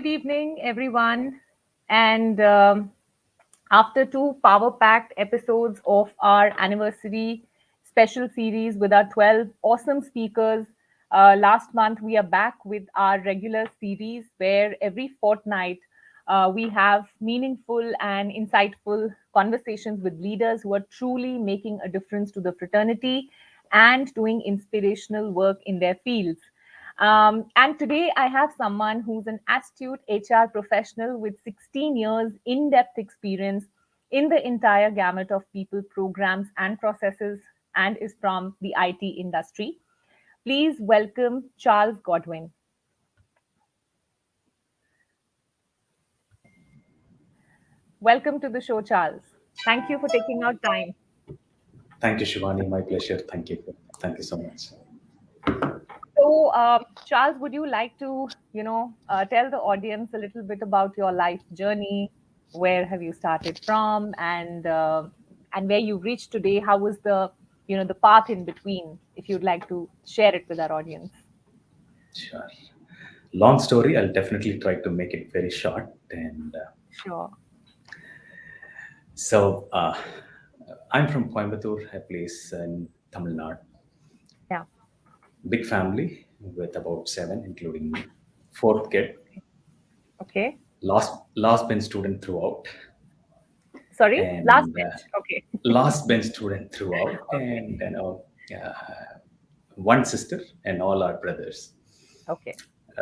Good evening, everyone. And after two power packed episodes of our anniversary special series with our 12 awesome speakers, last month we are back with our regular series where every fortnight we have meaningful and insightful conversations with leaders who are truly making a difference to the fraternity and doing inspirational work in their fields. And today I have someone who's an astute HR professional with 16 years in depth experience in the entire gamut of people, programs, and processes, and is from the IT industry. Please welcome Charles Godwin. Welcome to the show, Charles. Thank you for taking out time. Thank you, Shivani. My pleasure. Thank you. Thank you so much. So, Charles, would you like to, tell the audience a little bit about your life journey? Where have you started from, and where you reached today? How was the path in between? If you'd like to share it with our audience. Sure. Long story. I'll definitely try to make it very short. And Sure. so I'm from Coimbatore, a place in Tamil Nadu. Yeah. Big family with about seven, including me. Fourth kid. Okay. Last bench student throughout. Sorry. Last And bench. Okay. last bench student throughout. Okay. And one sister and all our brothers. Okay.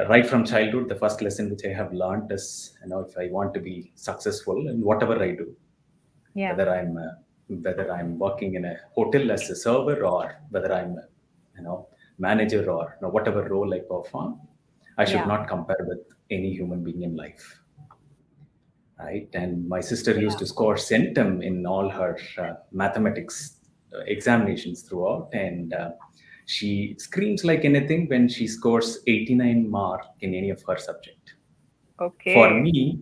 Right from childhood, the first lesson which I have learned is, if I want to be successful in whatever I do, Yeah. whether I'm working in a hotel as a server, or whether I'm manager, or whatever role I perform, I should Yeah. not compare with any human being in life, right? And my sister used Yeah. to score centum in all her mathematics examinations throughout, and she screams like anything when she scores 89 mark in any of her subject. For Okay. me,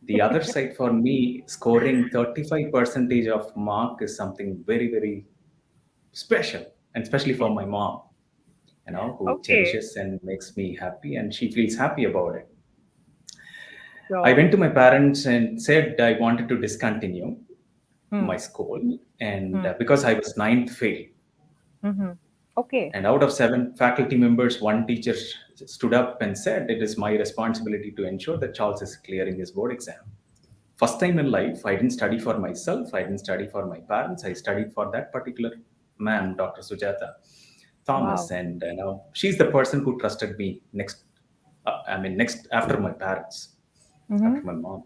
the other side, for me, scoring 35 percentage of mark is something very, very special, and especially for my mom, who Okay. cherishes and makes me happy, and she feels happy about it. I Sure. went to my parents and said I wanted to discontinue Hmm. my school, and Hmm. because I was ninth fail. Mm-hmm. Okay. And out of seven faculty members, one teacher stood up and said, "It is my responsibility to ensure that Charles is clearing his board exam." First time in life, I didn't study for myself. I didn't study for my parents. I studied for that particular man, Dr. Sujata Thomas. Wow. And she's the person who trusted me next. Next after my parents, Mm-hmm. after my mom.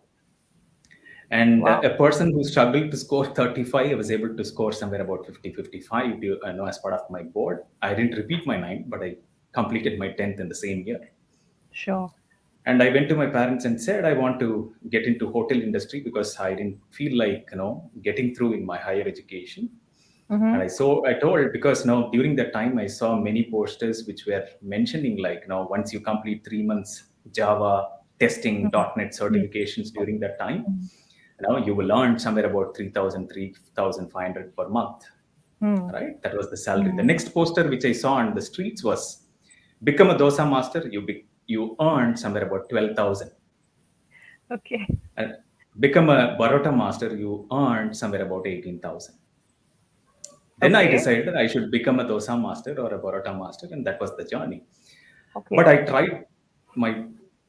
And Wow. a person who struggled to score 35, I was able to score somewhere about 50, 55, as part of my board. I didn't repeat my ninth, but I completed my 10th in the same year. Sure. And I went to my parents and said, I want to get into hotel industry because I didn't feel like, getting through in my higher education. And Mm-hmm. I told, because during that time, I saw many posters which were mentioning like, once you complete 3 months Java testing Mm-hmm. .NET certifications during that time, Mm-hmm. you will earn somewhere about 3,000, 3,500 per month, Hmm. right? That was the salary. The Hmm. next poster which I saw on the streets was, become a dosa master, you earn somewhere about 12,000. Okay. And become a Baroda master, you earn somewhere about 18,000. Then I Okay. decided I should become a dosa master or a Baroda master, and that was the journey. But Okay. I tried my,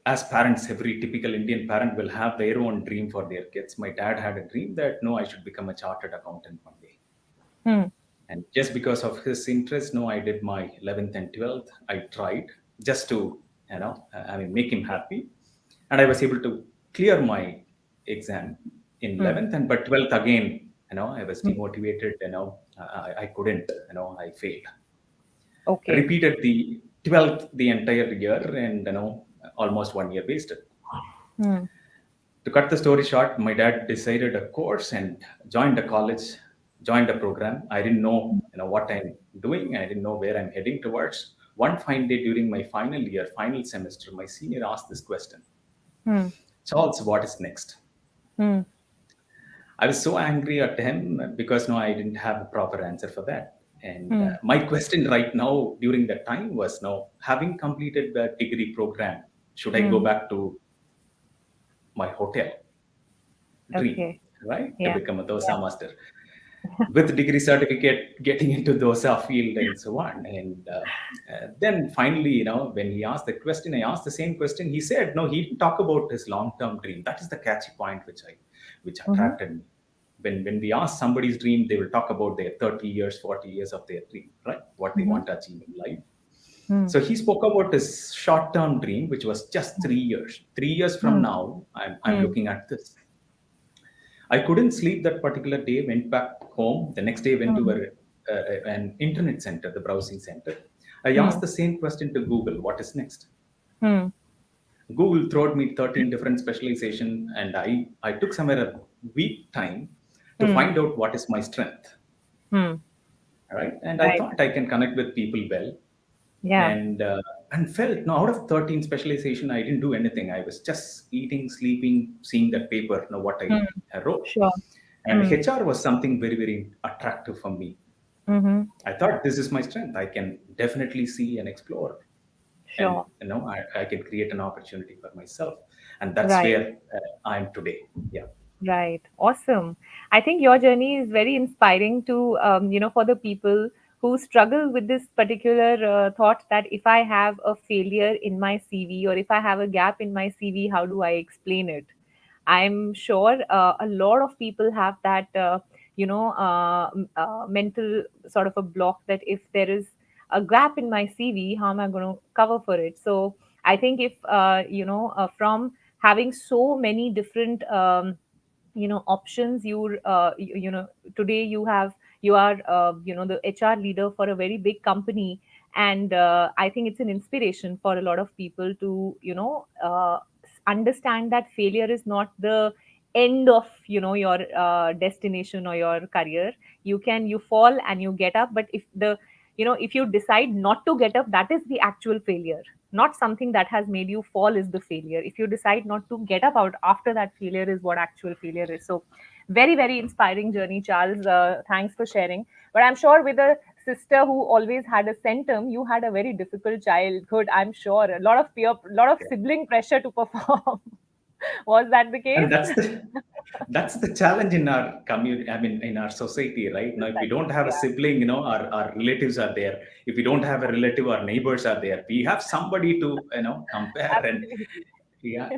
as parents, every typical Indian parent will have their own dream for their kids. My dad had a dream that no, I should become a chartered accountant one day. Hmm. And just because of his interest, no, I did my 11th and 12th. I tried just to, make him happy. And I was able to clear my exam in Hmm. 11th, and but 12th again, I was Hmm. demotivated, I couldn't, I failed. Okay. Repeated the 12th the entire year, and, almost 1 year wasted. Hmm. To cut the story short, my dad decided a course and joined a college, joined a program. I didn't know, what I'm doing. I didn't know where I'm heading towards. One fine day during my final year, final semester, my senior asked this question: Hmm. Charles, what is next? Hmm. I was so angry at him because no, I didn't have a proper answer for that. And Hmm. my question right now during that time was, no, having completed the degree program, should I go Hmm. back to my hotel dream, Okay. right? To Yeah. become a dosa Yeah. master with degree certificate, getting into dosa field and so on. And then finally, when he asked the question, I asked the same question. He said, no, he didn't talk about his long-term dream. That is the catchy point which Mm-hmm. attracted me. When we ask somebody's dream, they will talk about their 30 years, 40 years of their dream, right? What they Mm-hmm. want to achieve in life. Mm-hmm. So he spoke about his short-term dream, which was just 3 years. 3 years from now, I'm Mm-hmm. looking at this. I couldn't sleep that particular day. Went back home. The next day, went to an internet center, the browsing center. I asked the same question to Google: "What is next?" Mm-hmm. Google throwed me 13 different specialization, and I took somewhere a week time to Mm-hmm. find out what is my strength. Mm-hmm. Right, and I Right. thought I can connect with people well, Yeah. and felt no, out of 13 specialization, I didn't do anything. I was just eating, sleeping, seeing that paper, what Mm. I wrote. Sure. And Mm. HR was something very, very attractive for me. Mm-hmm. I thought this is my strength. I can definitely see and explore, and Sure. I can create an opportunity for myself, and that's Right. where I'm today. Yeah. Right. Awesome. I think your journey is very inspiring to, for the people who struggle with this particular thought that if I have a failure in my CV or if I have a gap in my CV, how do I explain it? I'm sure a lot of people have that, mental sort of a block that if there is a gap in my CV, how am I going to cover for it? So I think if, from having so many different, options, today you are the HR leader for a very big company, and I think it's an inspiration for a lot of people to understand that failure is not the end of your destination or your career. You fall and you get up, but if you decide not to get up, that is the actual failure. Not something that has made you fall is the failure. If you decide not to get up out after that failure is what actual failure is. So very, very inspiring journey, Charles. Thanks for sharing. But I'm sure with a sister who always had a centum, you had a very difficult childhood. I'm sure a lot of peer, a lot of sibling pressure to perform. Was that the case? And that's the challenge in our community. I mean, in our society, right now, if we don't have a Yeah, sibling, our relatives are there. If we don't have a relative, our neighbors are there. We have somebody to compare, and absolutely. yeah.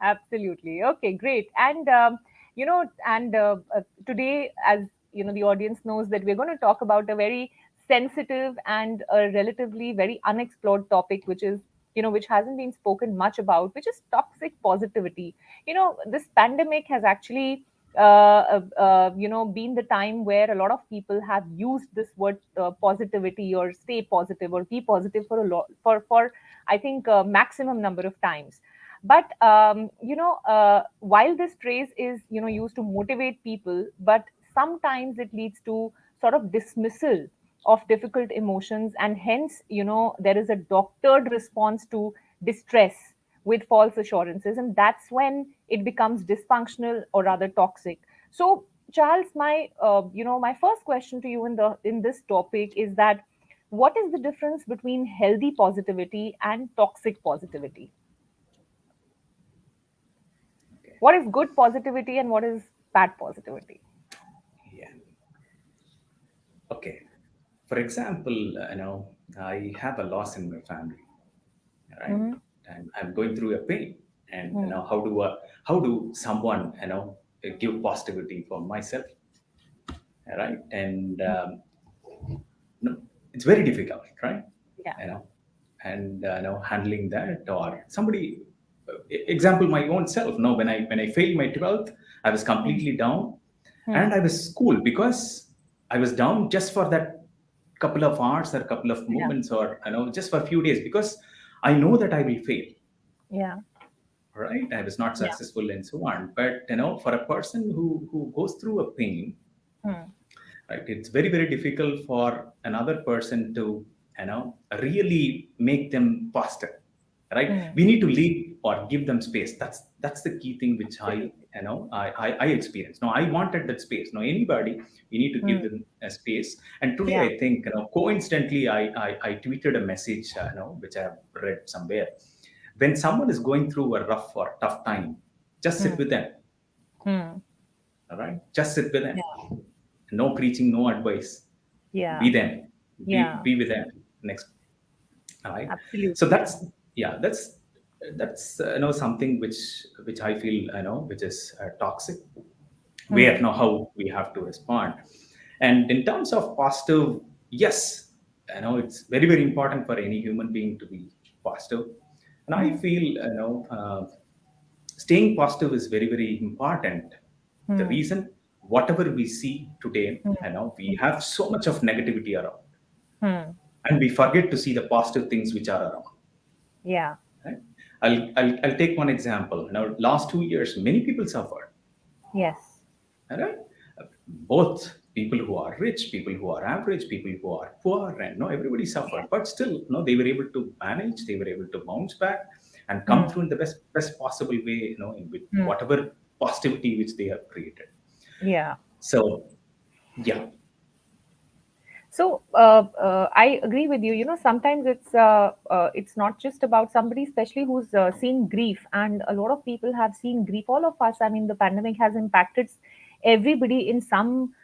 Absolutely. Okay, great. And today, as the audience knows that we're going to talk about a very sensitive and a relatively very unexplored topic, which is which hasn't been spoken much about, which is toxic positivity. This pandemic has actually been the time where a lot of people have used this word positivity or stay positive or be positive for a lot for I think maximum number of times. But while this phrase is used to motivate people, but sometimes it leads to sort of dismissal of difficult emotions, and hence there is a doctored response to distress with false assurances, and that's when it becomes dysfunctional or rather toxic. So Charles, my first question to you in this topic is that what is the difference between healthy positivity and toxic positivity? Okay. What is good positivity and what is bad positivity? Yeah. Okay. For example, I have a loss in my family, right? Mm-hmm. And I'm going through a pain, and Hmm. how do someone give positivity for myself, right? And no, it's very difficult, right? Yeah. You know, and handling that, or somebody, example, my own self. No, when I failed my 12th, I was Hmm. completely down, Hmm. and I was cool because I was down just for that couple of hours or couple of Yeah. moments, or just for a few days, because I know that I will fail, Yeah. right? I was not Yeah. successful and so on. But for a person who goes through a pain, Hmm. right, it's very, very difficult for another person to really make them positive, right? Hmm. We need to leave or give them space. That's the key thing which I Absolutely. you know I experienced. No, I wanted that space. No, anybody, we need to give Hmm. them a space. And today Yeah. I think, coincidentally, I tweeted a message, which I have read somewhere. When someone is going through a rough or tough time, Just sit Hmm. with them. Hmm. All right, just sit with them. Yeah. No preaching, no advice. Be Yeah. them. Be Yeah. be with them. Next. All right. So Absolutely. that's, yeah, that's something which I feel, which is toxic, where Hmm. now how we have to respond. And in terms of positive, yes, it's very very important for any human being to be positive. And I Hmm. feel, staying positive is very very important. The Hmm. reason, whatever we see today, Hmm. we have so much of negativity around, Hmm. and we forget to see the positive things which are around. Yeah. Right? I'll take one example. Now, last 2 years, many people suffered. Yes. All right? Both people who are rich, people who are average, people who are poor, and no, everybody suffered. Yes. But still, no, they were able to manage. They were able to bounce back and come Hmm. through in the best possible way. In with Hmm. whatever positivity which they have created. Yeah. So, yeah, So I agree with you. You know, sometimes it's not just about somebody, especially who's seeing grief, and a lot of people have seen grief. All of us. I mean, the pandemic has impacted everybody in some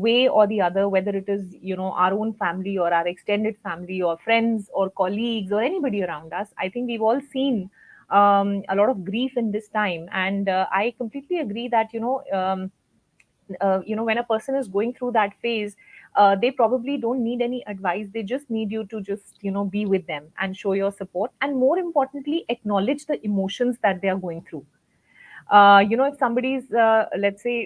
way or the other, whether it is our own family or our extended family or friends or colleagues or anybody around us. I think we've all seen a lot of grief in this time, and I completely agree that when a person is going through that phase, they probably don't need any advice. They just need you to just be with them and show your support, and more importantly acknowledge the emotions that they are going through. If somebody's let's say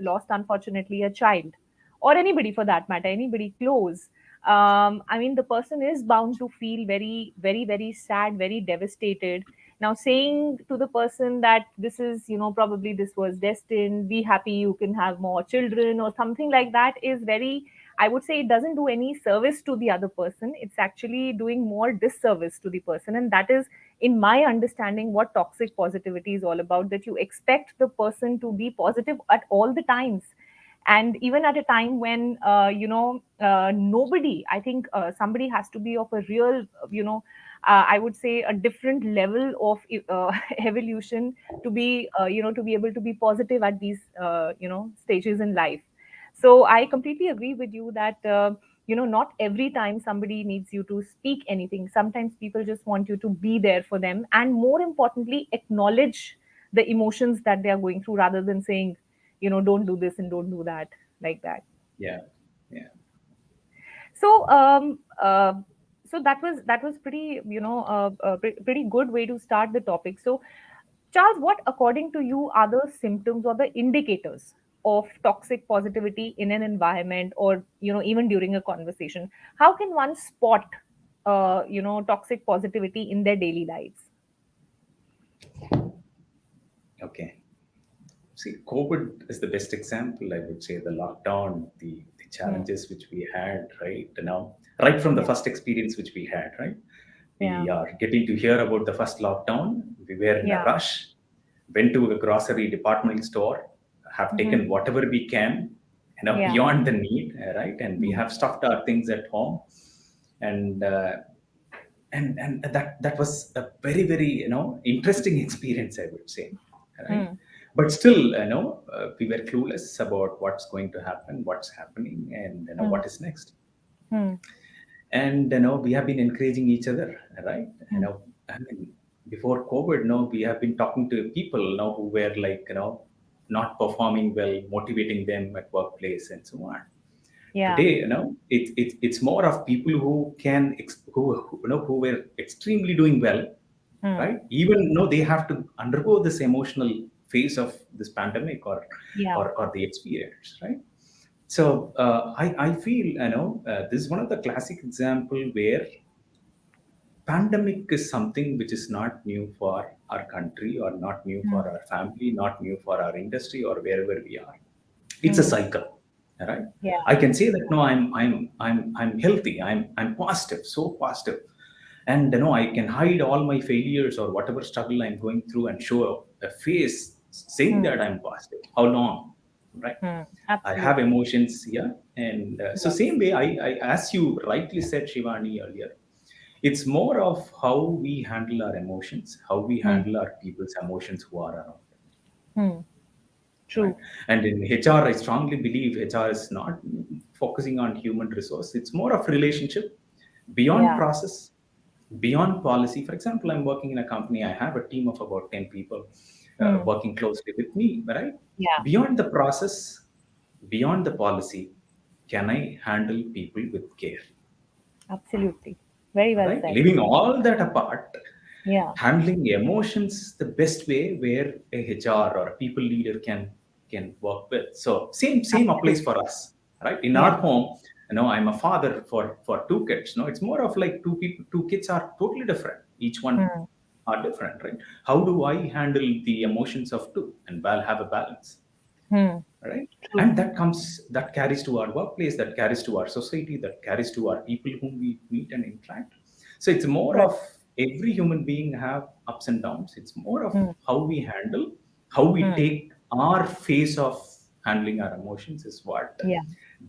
lost unfortunately a child, or anybody for that matter, anybody close, I mean the person is bound to feel very very very sad, very devastated. Now saying to the person that this is probably this was destined, be happy, you can have more children or something like that is very, I would say, it doesn't do any service to the other person. It's actually doing more disservice to the person. And that is, in my understanding, what toxic positivity is all about, that you expect the person to be positive at all the times. And even at a time when nobody, I think somebody has to be of a real I would say a different level of evolution to be to be able to be positive at these stages in life. So I completely agree with you that not every time somebody needs you to speak anything. Sometimes people just want you to be there for them, and more importantly acknowledge the emotions that they are going through, rather than saying don't do this and don't do that, like that. yeah, yeah. So that was pretty pretty good way to start the topic. So Charles, what according to you are the symptoms or the indicators of toxic positivity in an environment, or even during a conversation? How can one spot toxic positivity in their daily lives? Okay. See, COVID is the best example, I would say. The lockdown, the Hmm. challenges which we had, right? Right from the Yeah. first experience which we had, right? Yeah. We are getting to hear about the first lockdown. We were in a Yeah. rush, went to a grocery department store, have Hmm. taken whatever we can, Yeah. beyond the need, right? And we Hmm. have stuffed our things at home, and and that was a very very interesting experience, I would say, right? Hmm. But still, we were clueless about what's going to happen, what's happening, and Hmm. what is next. Hmm. And we have been encouraging each other, right? Hmm. I mean, before COVID, we have been talking to people who were like not performing well, motivating them at workplace and so on. Yeah. Today, it's more of people who can who were extremely doing well, Hmm. right? Even they have to undergo this emotional phase of this pandemic, Yeah. or the experience, right? So I feel this is one of the classic example where pandemic is something which is not new for our country, or not new for Hmm. our family, not new for our industry, or wherever we are. It's a Hmm. cycle, right? Yeah. I can say that no, I'm healthy, I'm positive, so positive, and I can hide all my failures or whatever struggle I'm going through and show a face saying Hmm. that I'm positive. How long, right? Hmm. I have Absolutely. emotions, yeah. And so Yes. same way, I as you rightly said, Shivani, earlier, It's more of how we handle our emotions, how we Hmm. handle our people's emotions who are around, Hmm. right? True. And in HR, I strongly believe HR is not focusing on human resource. It's more of relationship, beyond Yeah. process, beyond policy. For example, I'm working in a company. I have a team of about 10 people Hmm. working closely with me, right? Yeah. Beyond the process, beyond the policy, can I handle people with care? Absolutely. Very well Right? said. Leaving all that apart, Yeah. handling emotions the best way where a HR or a people leader can work with. So same applies Absolutely. for us, right? In our Yeah. home, I'm a father for two kids. No, it's more of like two people, two kids are totally different. Each one Hmm. are different, right? How do I handle the emotions of two and have a balance? Hmm. Right? True. And that carries to our workplace, that carries to our society, that carries to our people whom we meet and interact. So it's more Right. of every human being have ups and downs. It's more of Hmm. how we handle, how we Hmm. take our phase of handling our emotions is what Yeah.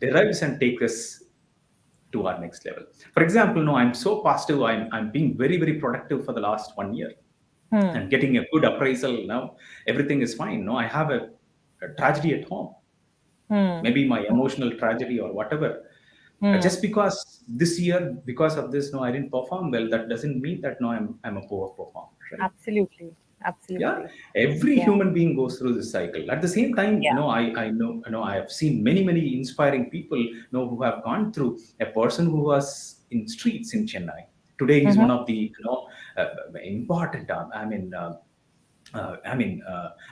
derives and takes us to our next level. For example, no, I'm so positive. I'm being very very productive for the last 1 year Hmm. and getting a good appraisal. Now everything is fine. No, I have a tragedy at home, Hmm. maybe my emotional tragedy or whatever. Hmm. Just because this year, because of this, no, I didn't perform well, that doesn't mean that no, I'm a poor performer, right? Absolutely. Yeah, Absolutely. every Yeah. human being goes through this cycle. At the same time, Yeah. I know, I have seen many inspiring people, who have gone through. A person who was in streets in Chennai, today he's Mm-hmm. one of the important. I mean,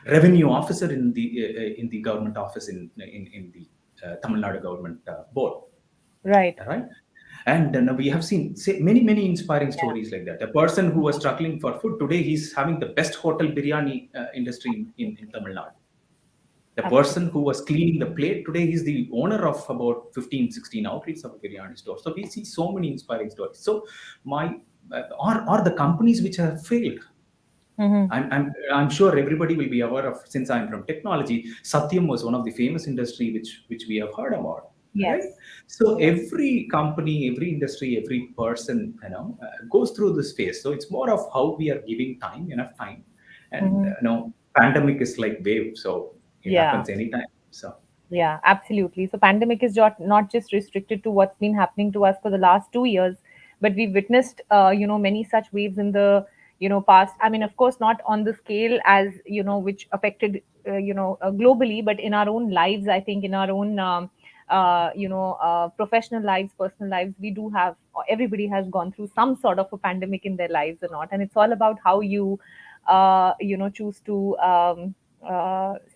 revenue officer in the government office in the Tamil Nadu government board, Right. right? And we have seen many inspiring Yeah. stories like that. A person who was struggling for food, today he's having the best hotel biryani industry in Tamil Nadu. The person Absolutely. who was cleaning the plate, today he's the owner of about 15, 16 outlets of a biryani store. So we see so many inspiring stories. So my or the companies which have failed. Mm-hmm. I'm sure everybody will be aware of, since I'm from technology. Satyam was one of the famous industry which we have heard about, Yes. right? So Yes. every company, every industry, every person, goes through this phase. So it's more of how we are giving time, enough time, and Mm-hmm. pandemic is like wave, so it Yeah. happens anytime. So Yeah, absolutely. So pandemic is not just restricted to what's been happening to us for the last 2 years, but we've witnessed, many such waves in the, past. I mean, of course, not on the scale as, which affected, globally, but in our own lives, I think in our own, professional lives, personal lives, we do have, everybody has gone through some sort of a pandemic in their lives or not. And it's all about how you, choose to,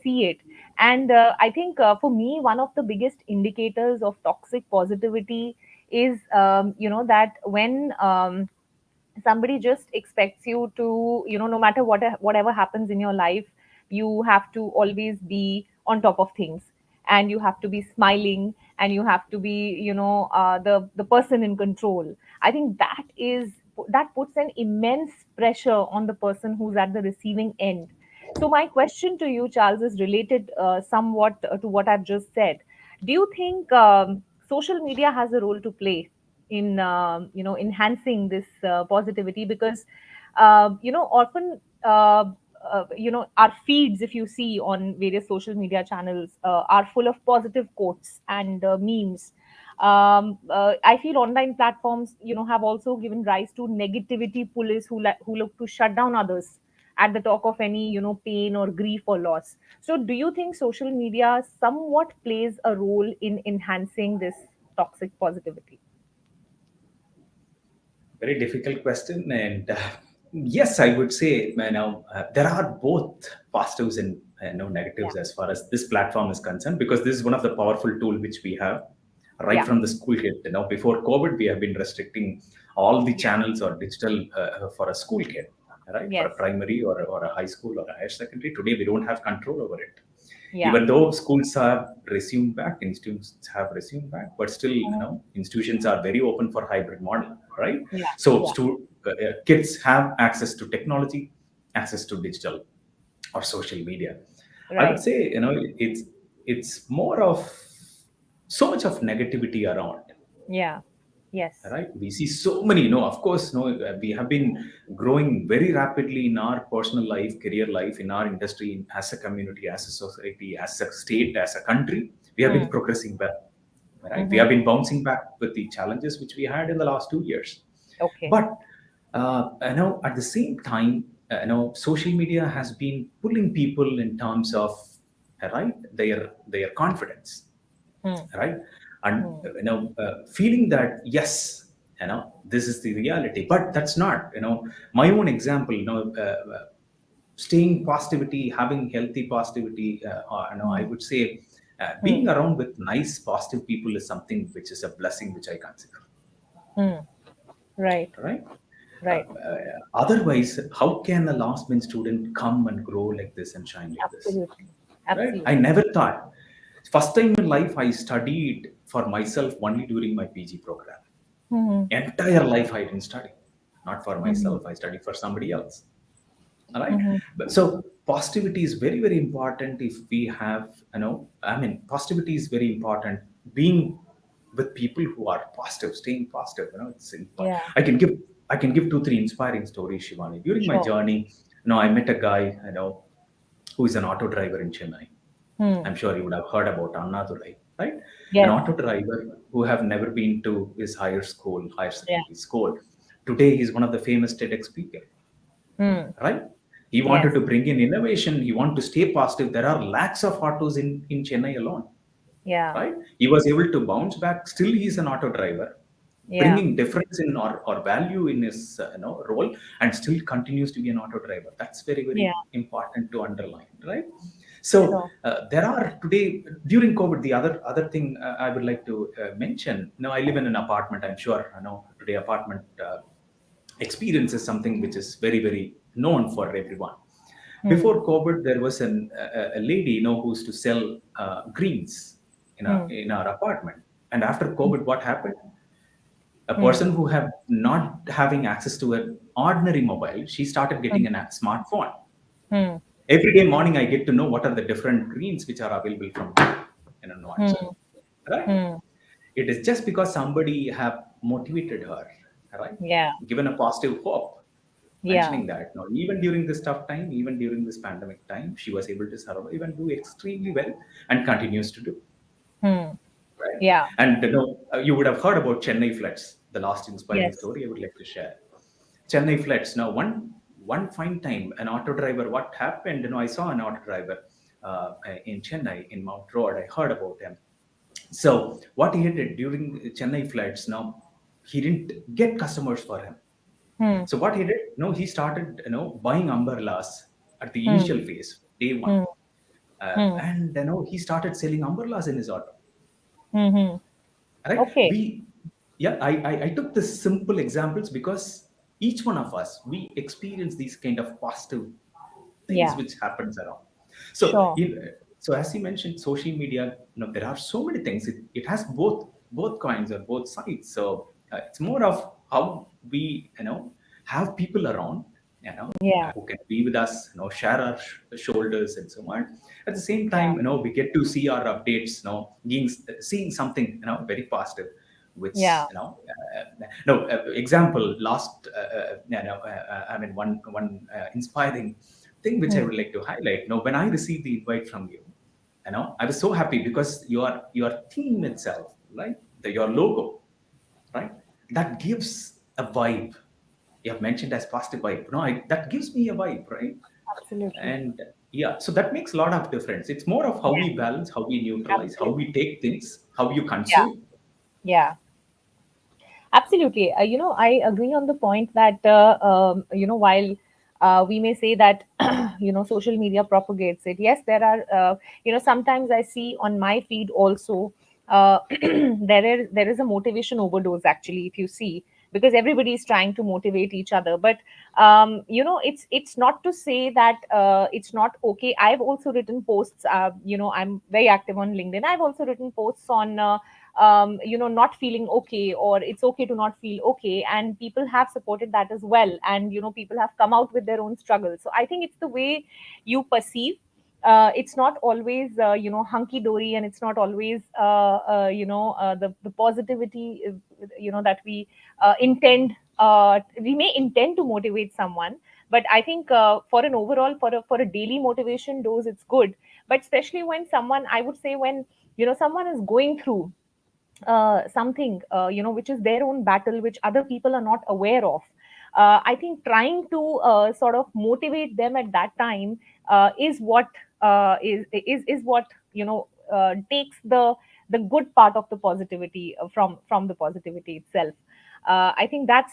see it. And I think for me, one of the biggest indicators of toxic positivity is, that when somebody just expects you to, no matter whatever happens in your life, you have to always be on top of things, and you have to be smiling, and you have to be, the person in control. I think that puts an immense pressure on the person who's at the receiving end. So my question to you, Charles, is related somewhat to what I've just said. Do you think social media has a role to play in, enhancing this positivity? Because often, our feeds, if you see on various social media channels, are full of positive quotes and memes. I feel online platforms, have also given rise to negativity police who look to shut down others at the talk of any, pain or grief or loss. So do you think social media somewhat plays a role in enhancing this toxic positivity? very difficult question, and yes, I would say, there are both positives and Yeah. negatives as far as this platform is concerned, because this is one of the powerful tool which we have right Yeah. from the school kid. Before COVID, we have been restricting all the Yeah. channels or digital for a school kid, right? For a Yes. primary or a high school or a higher secondary. Today, we don't have control over it. Yeah. Even though schools have resumed back, institutions have resumed back, but still, Mhm. institutions are very open for hybrid model, right? Yeah. So Yeah. kids have access to technology, access to digital or social media. I would Right. say, it's more of so much of negativity around. Yeah. Yes. right? We see so many, of course, we have been growing very rapidly in our personal life, career life, in our industry, as a community, as a society, as a state, as a country. We have been Hmm. progressing well, right? We Mm-hmm. have been bouncing back with the challenges which we had in the last 2 years. Okay. But at the same time, social media has been pulling people in terms of, right, their confidence, Hmm. right? And Hmm. feeling that, yes, this is the reality, but that's not, my own example, staying positivity, having healthy positivity, I Hmm. would say, being Hmm. around with nice positive people is something which is a blessing which I consider, Hmm. Right. right? Right. Otherwise, how can a last bench student come and grow like this and shine like this, Absolutely. right? I Absolutely. never thought. First time in life, I studied for myself only during my PG program. Hmm. Entire life, I didn't study. Not for Hmm. myself, I studied for somebody else. All right. Hmm. But so positivity is very, very important. If we have, I mean, positivity is very important. Being with people who are positive, staying positive, Yeah. I can give, two, three inspiring stories, Shivani. During my Sure. journey, I met a guy, who is an auto driver in Chennai. Hmm. I'm sure you would have heard about Annadurai, right? An Yes. auto driver who have never been to his higher Yeah. secondary school. Today, he's one of the famous TEDx speaker, Hmm. right? He wanted Yes. to bring in innovation. He wanted to stay positive. There are lakhs of autos in Chennai alone, Yeah. right? He was able to bounce back. Still, he's an auto driver, Yeah. bringing difference in or value in his role, and still continues to be an auto driver. That's very, Yeah. very important to underline, right? So Sure. there are today, during COVID, the other thing I would like to mention. I live in an apartment. I'm sure today apartment experience is something which is very, very known for everyone. Hmm. Before COVID, there was a lady, who used to sell greens Hmm. in our apartment. And after COVID, what happened? A Hmm. person who have not having access to an ordinary mobile, she started getting Hmm. a smartphone. Hmm. Every day morning, I get to know what are the different greens which are available from WhatsApp, Hmm. right? Hmm. It is just because somebody have motivated her, right? Yeah. Given a positive hope, Yeah. mentioning that even during this tough time, even during this pandemic time, she was able to survive and do extremely well, and continues to do, Hmm. right? Yeah. And you would have heard about Chennai floods. The last inspiring Yes. story I would like to share. Chennai floods. Now, one fine time, an auto driver. What happened? I saw an auto driver in Chennai in Mount Road. I heard about him. So what he did during Chennai floods. Now, he didn't get customers for him. Hmm. So what he did? He started buying umbrellas at the Hmm. initial phase, day one, Hmm. Hmm. and he started selling umbrellas in his auto. Hmm. Hmm. Right? Okay. Yeah, I took the simple examples because each one of us, we experience these kind of positive things Yeah. which happens around. So Sure. so as you mentioned, social media, there are so many things. It has both coins or both sides. So it's more of how we have people around, Yeah. who can be with us, share our shoulders and so on. At the same Yeah. time, we get to see our updates, seeing something very positive, which Yeah. no example last I mean, one inspiring thing which I Hmm. would like to highlight. When I received the invite from you, I was so happy because your theme itself, right? Your logo, right? That gives a vibe. You have mentioned as positive vibe. That gives me a vibe, right? Absolutely. And yeah, so that makes a lot of difference. It's more of how Yeah. we balance, how we neutralize, how we Absolutely. take things, how you Yeah. consume. Yeah. Absolutely. I agree on the point that, while we may say that, social media propagates it. Yes, there are, sometimes I see on my feed also, there is a motivation overdose, actually, if you see, because everybody is trying to motivate each other. But, it's not to say that it's not okay. I've also written posts, I'm very active on LinkedIn. I've also written posts on, not feeling okay, or it's okay to not feel okay, and people have supported that as well, and people have come out with their own struggles. So I think it's the way you perceive, it's not always hunky dory, and it's not always the positivity that we may intend to motivate someone. But I think for an overall, for a daily motivation dose, it's good. But especially when someone, I would say, when someone is going through something which is their own battle, which other people are not aware of. I think trying to sort of motivate them at that time is what is what takes the good part of the positivity from the positivity itself. I think that's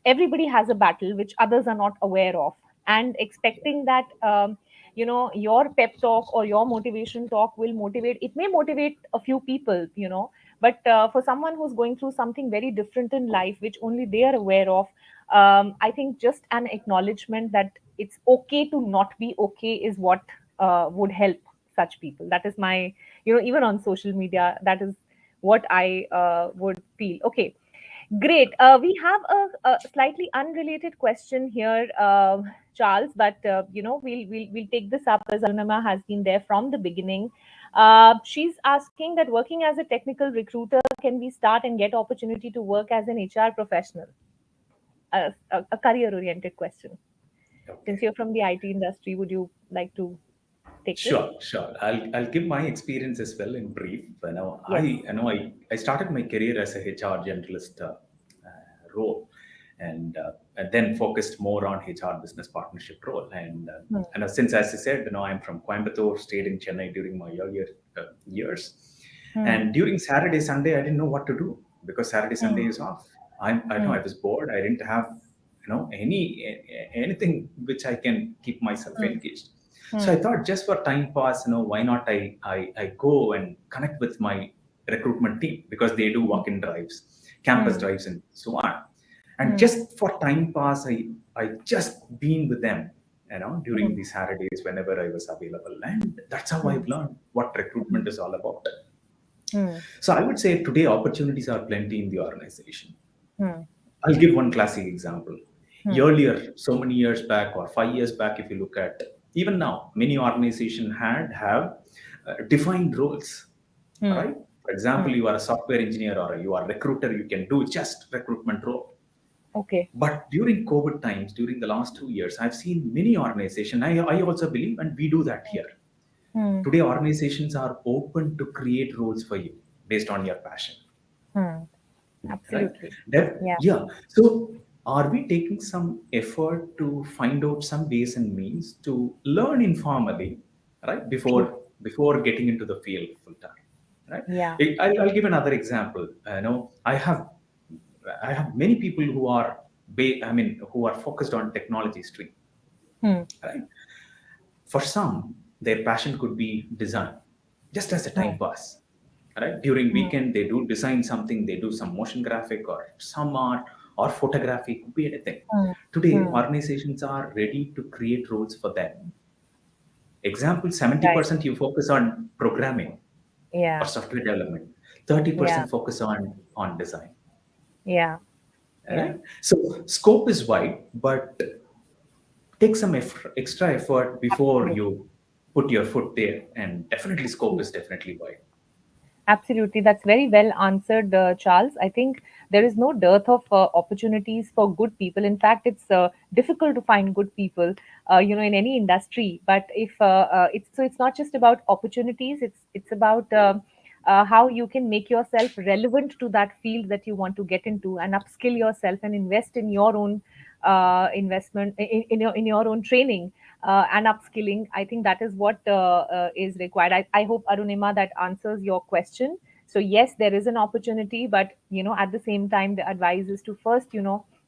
everybody has a battle which others are not aware of, and expecting that your pep talk or your motivation talk will motivate, it may motivate a few people, but for someone who's going through something very different in life, which only they are aware of, I think just an acknowledgement that it's okay to not be okay is what would help such people. That is my, even on social media, that is what I would feel. Okay, great. We have a slightly unrelated question here, Charles, but we'll take this up as Arunima has been there from the beginning. She's asking that working as a technical recruiter, can we start and get opportunity to work as an HR professional? A career-oriented question. Since Okay. you're from the IT industry, would you like to take this? Sure, sure. I'll give my experience as well in brief. Yes. I started my career as a HR generalist role, and then focused more on HR business partnership role. Hmm. Since, as I said, I'm from Coimbatore, stayed in Chennai during my earlier years, Hmm. and during Saturday Sunday I didn't know what to do because Saturday Sunday Hmm. is off. I know Hmm. I was bored. I didn't have anything which I can keep myself Hmm. engaged. So Hmm. I thought, just for time pass, why not I go and connect with my recruitment team, because they do Hmm. walk-in drives, campus Hmm. drives, and so on. And Hmm. just for time pass, I just been with them, during Hmm. the Saturdays whenever I was available, and that's how Hmm. I've learned what Hmm. recruitment is all about. Hmm. So I would say today opportunities are plenty in the organization. Hmm. I'll give one classic example. Hmm. Earlier, so many years back or 5 years back, if you look at, even now, many organizations have defined roles. All Hmm. right. For example, Hmm. you are a software engineer or you are a recruiter, you can do just recruitment role. Okay. But during COVID times, during the last 2 years, I've seen many organizations. I also believe, and we do that here. Hmm. Today, organizations are open to create roles for you based on your passion, Hmm. right? Absolutely. That, Yeah. yeah. So, are we taking some effort to find out some ways and means to learn informally, right? True. Before getting into the field full time, right? Yeah. I'll give another example. I have many people who are who are focused on technology stream, Hmm. right? For some, their passion could be design, just as a Hmm. time pass. Right? During Hmm. weekend, they do design something, they do some motion graphic or some art or photography, could be anything. Hmm. Today, Hmm. organizations are ready to create roles for them. Example, Right. 70% you focus on programming or Yeah. software development, Yeah. 30% focus on design. Yeah. Yeah. Right? So scope is wide, but take some extra effort before Absolutely. you put your foot there, and definitely scope True. is definitely wide. Absolutely. That's very well answered, Charles. I think there is no dearth of opportunities for good people. In fact, it's difficult to find good people, in any industry. But if it's not just about opportunities. It's about how you can make yourself relevant to that field that you want to get into, and upskill yourself and invest in your own investment in your own training and upskilling. I think that is what is required. I hope, Arunima, that answers your question. So yes, there is an opportunity, but at the same time, the advice is to first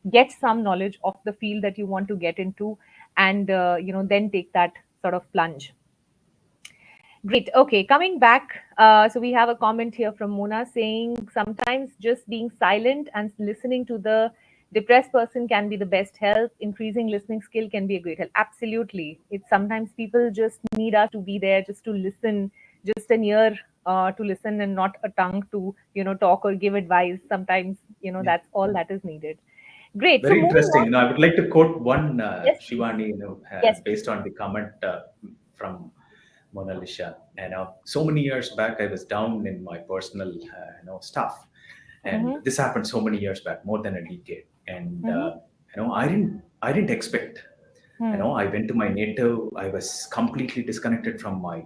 get some knowledge of the field that you want to get into, and then take that sort of plunge. Great. Okay, coming back. So we have a comment here from Mona saying sometimes just being silent and listening to the depressed person can be the best help. Increasing listening skill can be a great help. Absolutely. It's sometimes people just need us to be there, just to listen, just an ear to listen, and not a tongue to talk or give advice. Sometimes Yeah. that's all that is needed. Great. So Very moving interesting. on. I would like to quote one Yes, please. Shivani, Yes, please. based on the comment from Mona Lisa. And so many years back, I was down in my personal, stuff, and Mm-hmm. this happened so many years back, more than a decade. And Mm-hmm. I didn't expect. Hmm. I went to my native. I was completely disconnected from my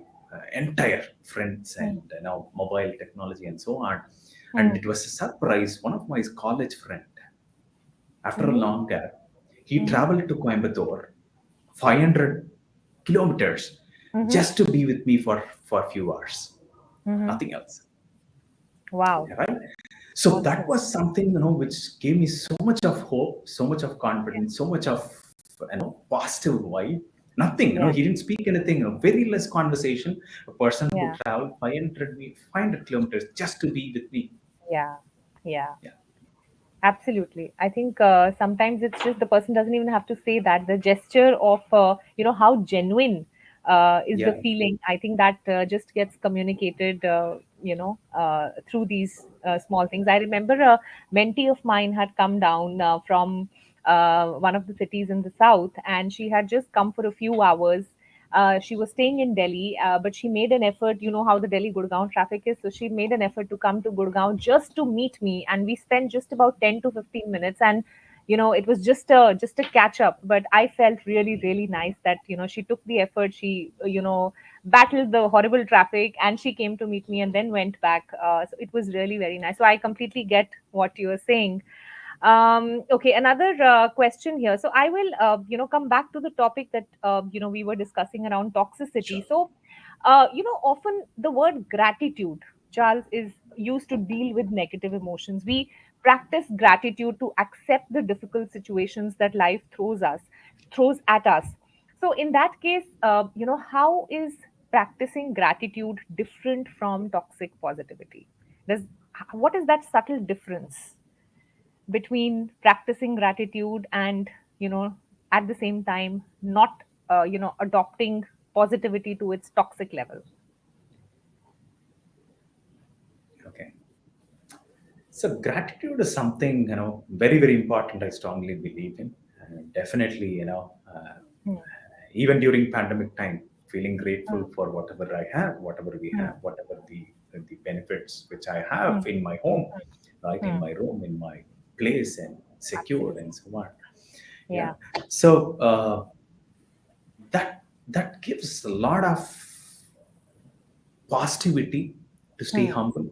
entire friends Hmm. and mobile technology and so on. And Hmm. it was a surprise. One of my college friend, after a Mm-hmm. long gap, he Mm-hmm. traveled to Coimbatore, 500 kilometers, Mm-hmm. just to be with me for a few hours. Mm-hmm. Nothing else. Wow. Right? So that Awesome. was something which gave me so much of hope, so much of confidence, so much of positive vibe. Nothing, Yeah. he didn't speak anything. Very less conversation. A person who Yeah. traveled 500 kilometers just to be with me. Yeah. Yeah. Yeah, Absolutely. I think sometimes it's just the person doesn't even have to say that. The gesture of, how genuine is the yeah, feeling. I think that just gets communicated, through these small things. I remember a mentee of mine had come down from one of the cities in the south, and she had just come for a few hours. She was staying in Delhi, but she made an effort. You know how the Delhi Gurgaon traffic is, so she made an effort to come to Gurgaon just to meet me, and we spent just about 10 to 15 minutes. And it was just a catch up. But I felt really really nice that she took the effort. She battled the horrible traffic, and she came to meet me, and then went back. So it was really very nice. So I completely get what you are saying. Okay, another question here. So I will, come back to the topic that we were discussing around sure. toxicity. So, often the word gratitude, Charles, is used to deal with negative emotions. We practice gratitude to accept the difficult situations that life throws at us. So, in that case, how is practicing gratitude different from toxic positivity? Does What is that subtle difference between practicing gratitude and at the same time not adopting positivity to its toxic level? Okay. So gratitude is something very very important. I strongly believe in. Definitely, Hmm. even during pandemic time, feeling Hmm. grateful for whatever I have, whatever we Hmm. have, whatever the benefits which I Hmm. have in my home, right, in Hmm. my room, in my place, and secured Absolutely. and so on. Yeah. Yeah. So that gives a lot of positivity to stay Hmm. humble,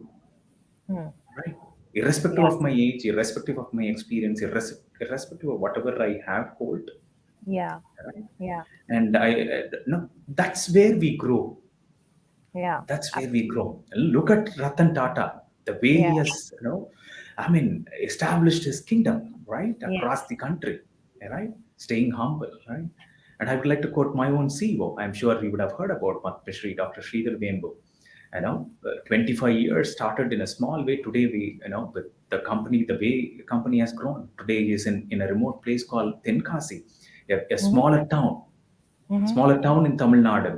Hmm. right? Irrespective Yeah. of my age, irrespective of my experience, irrespective of whatever I have hold, Yeah. right? Yeah. And no, that's where we grow. Yeah. That's where we Absolutely. grow. Look at Ratan Tata, the way Yeah. he has, established his kingdom right Yeah. across the country, right? Staying humble, right? And I would like to quote my own CEO. I'm sure you would have heard about Dr. Sridhar Vembu. 25 years started in a small way. Today, with the way the company has grown. Today, he is in a remote place called Tenkasi, a Mm-hmm. Mm-hmm. smaller town in Tamil Nadu,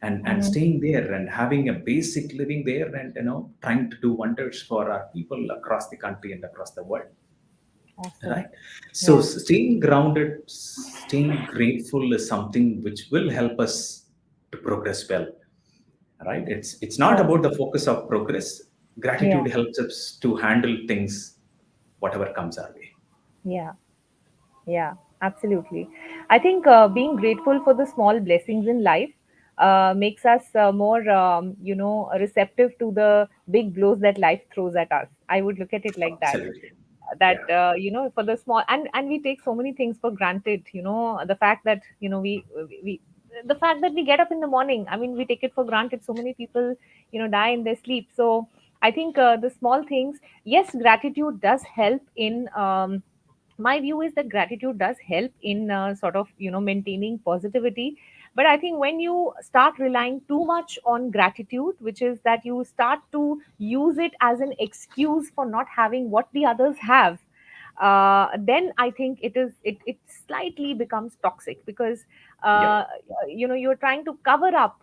and Mm-hmm. staying there and having a basic living there, and trying to do wonders for our people across the country and across the world, Awesome. right? So Yeah. staying grounded, staying grateful is something which will help us to progress well, right? It's not Sure. about the focus of progress. Yeah. Gratitude helps us to handle things whatever comes our way. Yeah. Yeah, absolutely. I think being grateful for the small blessings in life makes us more, receptive to the big blows that life throws at us. I would look at it like that. Absolutely. That Yeah. for the small, and we take so many things for granted. The fact that we the fact that we get up in the morning. I mean, we take it for granted. So many people die in their sleep. So I think the small things. Yes, gratitude does help in. My view is that gratitude does help in sort of maintaining positivity. But I think when you start relying too much on gratitude, which is that you start to use it as an excuse for not having what the others have, then I think it slightly becomes toxic, because Yeah. uh, you're trying to cover up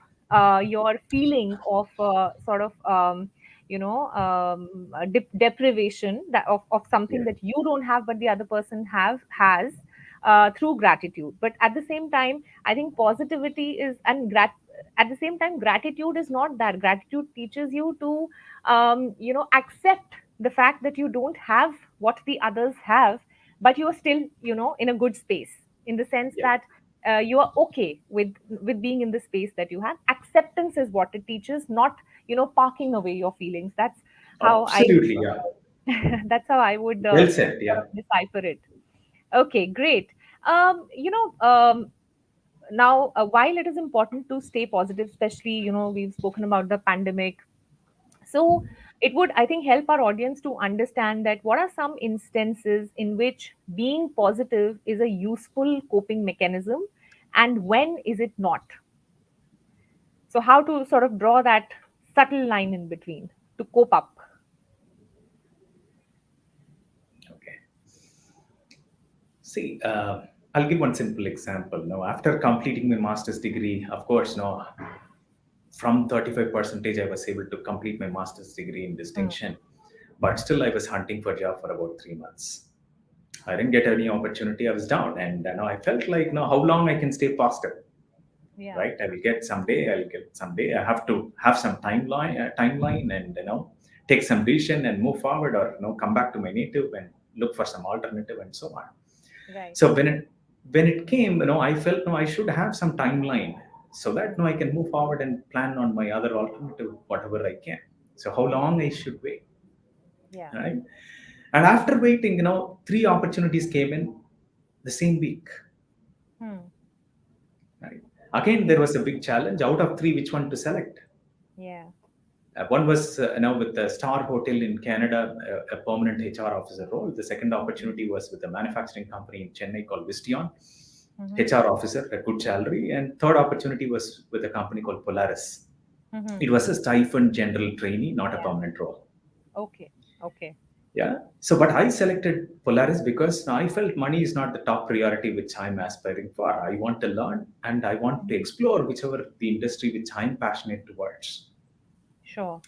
your feeling of sort of deprivation, of something Yeah. that you don't have but the other person has through gratitude. But at the same time, I think positivity is, and at the same time, gratitude is not that. Gratitude teaches you to, accept the fact that you don't have what the others have, but you are still, in a good space, in the sense Yeah. that you are okay with being in the space that you have. Acceptance is what it teaches, not, parking away your feelings. That's how I Absolutely. Yeah. that's how I would Well said. sort Yeah. of decipher it. Okay, great. Now, while it is important to stay positive, especially, we've spoken about the pandemic, so it would, I think, help our audience to understand that what are some instances in which being positive is a useful coping mechanism, and when is it not? So how to sort of draw that subtle line in between to cope up. Okay. See, I'll give one simple example. Now, after completing my master's degree, of course, no, from 35 percentage, I was able to complete my master's degree in Hmm. distinction, but still I was hunting for a job for about 3 months. I didn't get any opportunity. I was down, and now I felt like, no, how long I can stay positive, Yeah. right? I will get someday. I will get someday. I have to have some timeline, and take some decision and move forward, or come back to my native and look for some alternative and so on. Right. So when it came, I felt no, I should have some timeline so that Hmm. I can move forward and plan on my other alternative, whatever I can. So how Hmm. long I should wait, Yeah. right? And after waiting, three opportunities came in the same week, Hmm. right? Again, there was a big challenge. Out of three, which one to select? Yeah. One was with the Star Hotel in Canada, a permanent HR officer role. The second opportunity was with a manufacturing company in Chennai called Vistion, Mm-hmm. HR officer, a good salary. And third opportunity was with a company called Polaris. Mm-hmm. It was a stipend general trainee, not a Yeah. permanent role. Okay. Okay. Yeah. So, but I selected Polaris because I felt money is not the top priority which I'm aspiring for. I want to learn and I want to Mhm. explore whichever the industry which I'm passionate towards. Sure.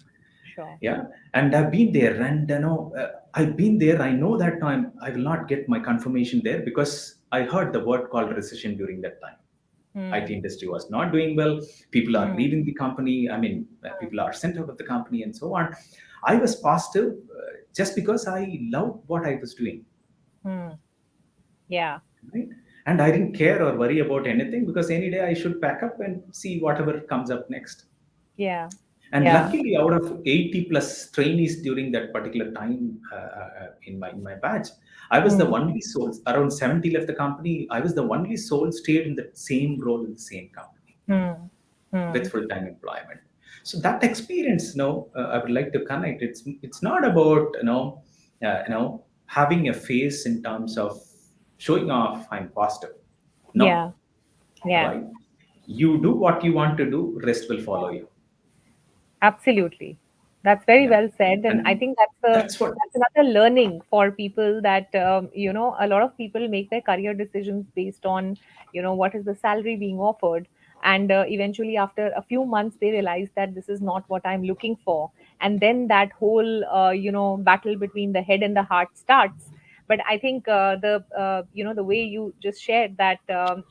Sure. Yeah, and I've been there, and I've been there. I know that I will not get my confirmation there because I heard the word called recession during that time. IT Hmm. industry was not doing well. People are Hmm. leaving the company. I mean, people are sent out of the company and so on. I was positive just because I loved what I was doing, Hmm. Yeah. right? And I didn't care or worry about anything because any day I should pack up and see whatever comes up next. Yeah. And Yeah. luckily, out of 80 plus trainees during that particular time in my batch, I was the Hmm. only soul. Around 70 left the company. I was the only soul stayed in the same role in the same company Hmm. with Hmm. full time employment. So that experience, I would like to connect. It's not about having a face in terms of showing off. I'm positive. No, Yeah. Yeah. right? You do what you want to do. Rest will follow you. Absolutely. That's very Yeah, well said. And I and think that's that's what. another learning for people that, a lot of people make their career decisions based on, what is the salary being offered. And eventually, after a few months, they realize that this is not what I'm looking for. And then that whole, battle between the head and the heart starts. But I think the way you just shared that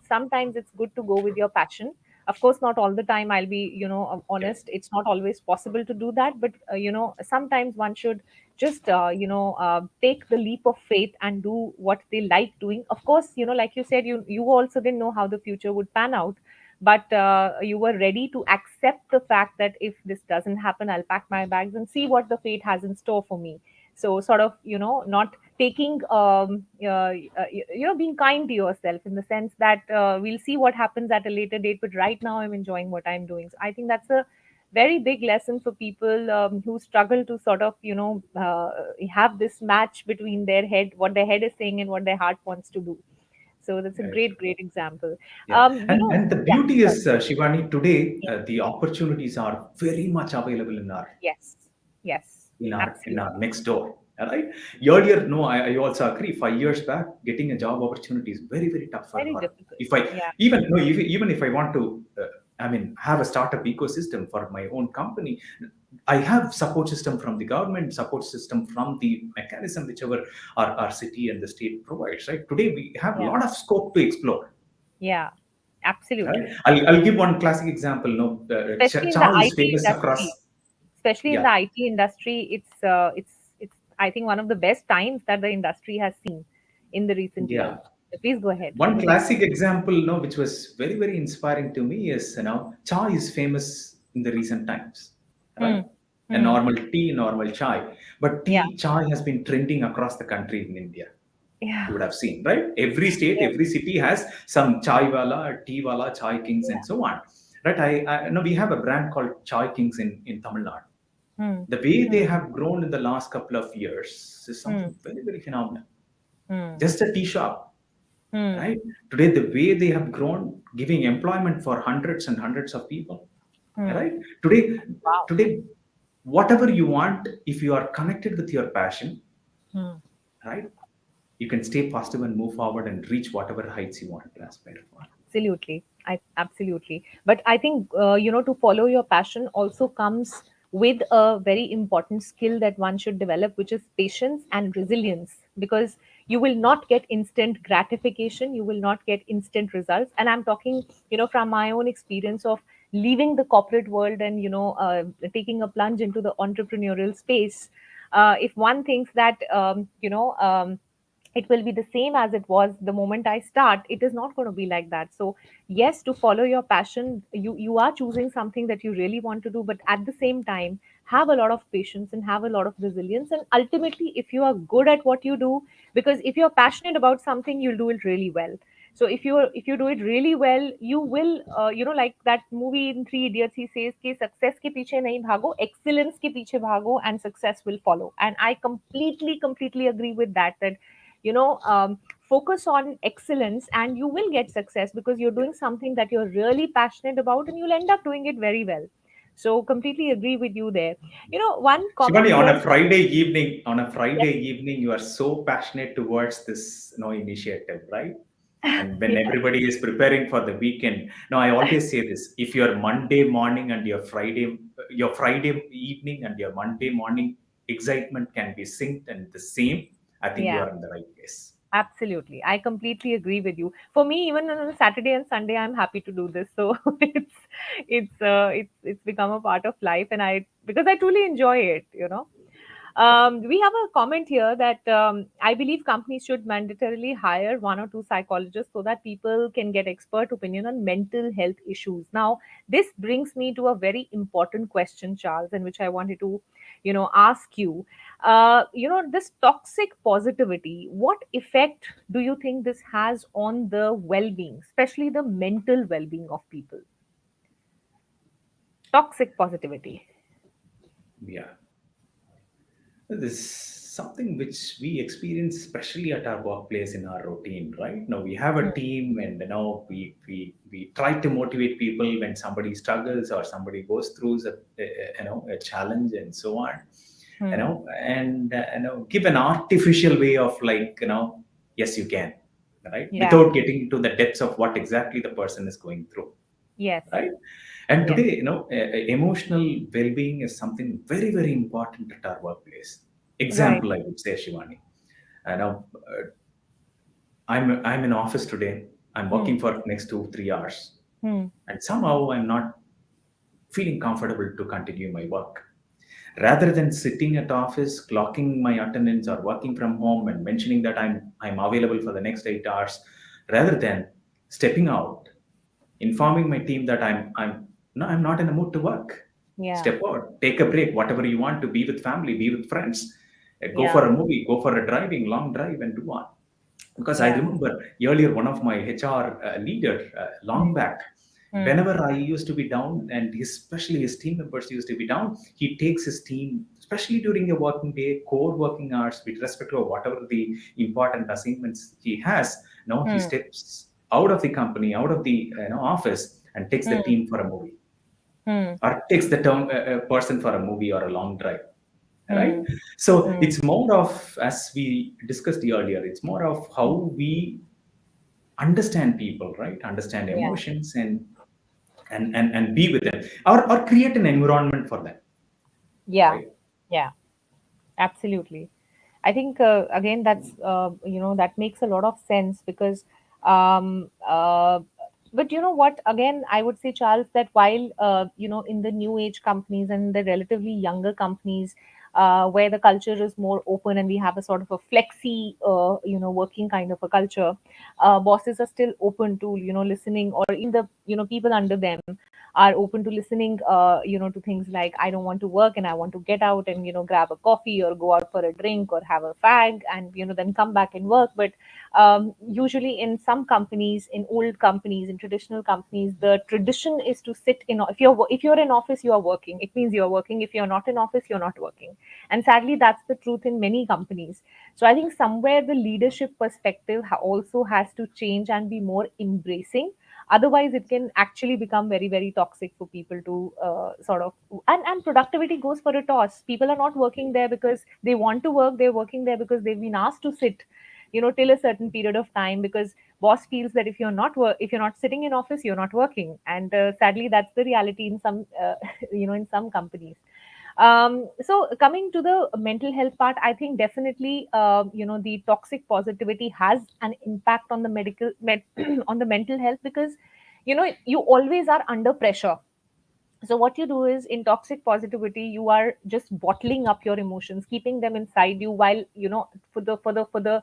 sometimes it's good to go with your passion. Of course, not all the time, I'll be Yeah. honest, it's not always possible to do that, but sometimes one should just take the leap of faith and do what they like doing. Of course, like you said, you also didn't know how the future would pan out, but you were ready to accept the fact that if this doesn't happen, I'll pack my bags and see what the fate has in store for me. So sort of, not taking being kind to yourself, in the sense that we'll see what happens at a later date, but right now I'm enjoying what I'm doing. So I think that's a very big lesson for people who struggle to sort of have this match between their head, what their head is saying, and what their heart wants to do. So that's a Right. great example. Yeah, and the Yeah, beauty sorry. is, Shivani, today Yeah. the opportunities are very much available Yes, yes, in our absolutely. next door. All right. Earlier, no, I also agree. 5 years back, getting a job opportunity is very very tough for Very her. difficult. If I Yeah. even no, even if I want to, I mean, have a startup ecosystem for my own company, I have support system from the government, support system from the mechanism, whichever our city and the state provides. Right. Today we have a Yeah. lot of scope to explore. Yeah. Right? Absolutely. I'll give one classic example. No, Especially in the Chow is IT famous across. industry. Especially in Yeah, the IT industry, it's I think one of the best times that the industry has seen in the recent yeah. years. Please go ahead. One classic example, which was very, very inspiring to me is, chai is famous in the recent times, Hmm. right? A Hmm. normal tea, normal chai. But Yeah. chai has been trending across the country in India. Yeah. You would have seen, right? Every state, Yes. every city has some chai wala, tea wala, chai kings, and so on. Right? We have a brand called Chai Kings in Tamil Nadu. Hmm. The way they Hmm. have grown in the last couple of years is Hmm. something very, very phenomenal. Hmm. Just a tea shop, Hmm. right? Today, the way they have grown, giving employment for hundreds and hundreds of people, Hmm. right? Today, Wow. today, whatever you want, if you are connected with your passion, Hmm. right, you can stay positive and move forward and reach whatever heights you want to aspire for. Absolutely. I absolutely. But I think to follow your passion also comes with a very important skill that one should develop, which is patience and resilience. Because you will not get instant gratification, you will not get instant results. And I'm talking, from my own experience of leaving the corporate world and taking a plunge into the entrepreneurial space. If one thinks that it will be the same as it was the moment I start, it is not going to be like that. So yes, to follow your passion, you are choosing something that you really want to do, but at the same time have a lot of patience and have a lot of resilience. And ultimately, if you are good at what you do, because if you're passionate about something, you'll do it really well. So if you do it really well, you will like that movie in Three Idiots, he says कि success के पीछे नहीं भागो, excellence के पीछे भागो, and success will follow. And I completely agree with that you know um, focus on excellence and you will get success, because you're doing something that you're really passionate about and you'll end up doing it very well. So completely agree with you there. One comment Shivani, here. on a Yes. Friday evening, you are so passionate towards this, initiative, right? And when Yeah. everybody is preparing for the weekend, now I always say this: if your Monday morning and your Friday evening and your Monday morning excitement can be synced and the same, I think you Yeah. are in the right place. Absolutely. I completely agree with you. For me, even on a Saturday and Sunday, I'm happy to do this. So it's become a part of life, and because I truly enjoy it. We have a comment here that I believe companies should mandatorily hire one or two psychologists so that people can get expert opinion on mental health issues. Now, this brings me to a very important question, Charles, and which I wanted to, ask you. This toxic positivity, what effect do you think this has on the well-being, especially the mental well-being of people? Toxic positivity. Yeah. This is something which we experience, especially at our workplace in our routine, right? Now we have a Hmm. team, and we try to motivate people when somebody struggles or somebody goes through a challenge and so on, Hmm. and give an artificial way of, like, yes, you can, right, Yeah. without getting into the depths of what exactly the person is going through, Yes. right? And Yes. today, emotional well-being is something very, very important at our workplace. Right. Example, I would say, Shivani. I know I'm in office today. I'm Hmm. working for next 2 3 hours, Hmm. and somehow I'm not feeling comfortable to continue my work. Rather than sitting at office, clocking my attendance, or working from home and mentioning that I'm available for the next 8 hours, rather than stepping out, informing my team that I'm no, I'm not in a mood to work. Yeah. Step out, take a break, whatever you want, to be with family, be with friends, go Yeah. for a movie, go for a long drive, and do on. Because I Yeah. remember earlier, one of my HR leader, long Hmm. back, Hmm. whenever I used to be down, and especially his team members used to be down, he takes his team, especially during a working day, core working hours, with respect to whatever the important assignments he has. He Hmm. steps out of the company, out of the office, and takes the Hmm. team for a movie, Hmm. or takes the person for a movie or a long drive, right? Hmm. So Hmm. it's more of, as we discussed earlier, it's more of how we understand people, right? Understand Yeah. emotions, and be with them, or create an environment for them, Yeah. right? Yeah. Absolutely. I think again that makes a lot of sense because um, uh, But you know what? Again, I would say, Charles, that while in the new age companies and the relatively younger companies, where the culture is more open and we have a sort of a flexi, working kind of a culture, bosses are still open to listening, or even the people under them are open to listening, to things like, I don't want to work and I want to get out and grab a coffee or go out for a drink or have a fag and then come back and work. But usually in some companies, in old companies, in traditional companies, the tradition is to sit in. If you're in office, you are working. It means you're working. If you're not in office, you're not working. And sadly, that's the truth in many companies. So I think somewhere the leadership perspective also has to change and be more embracing. Otherwise, it can actually become very, very toxic for people to sort of. And productivity goes for a toss. People are not working there because they want to work. They're working there because they've been asked to sit till a certain period of time, because boss feels that if you're not sitting in office, you're not working. And sadly, that's the reality in some in some companies. So coming to the mental health part, I think definitely the toxic positivity has an impact on the on the mental health, because you always are under pressure. So what you do is, in toxic positivity, you are just bottling up your emotions, keeping them inside you, while for the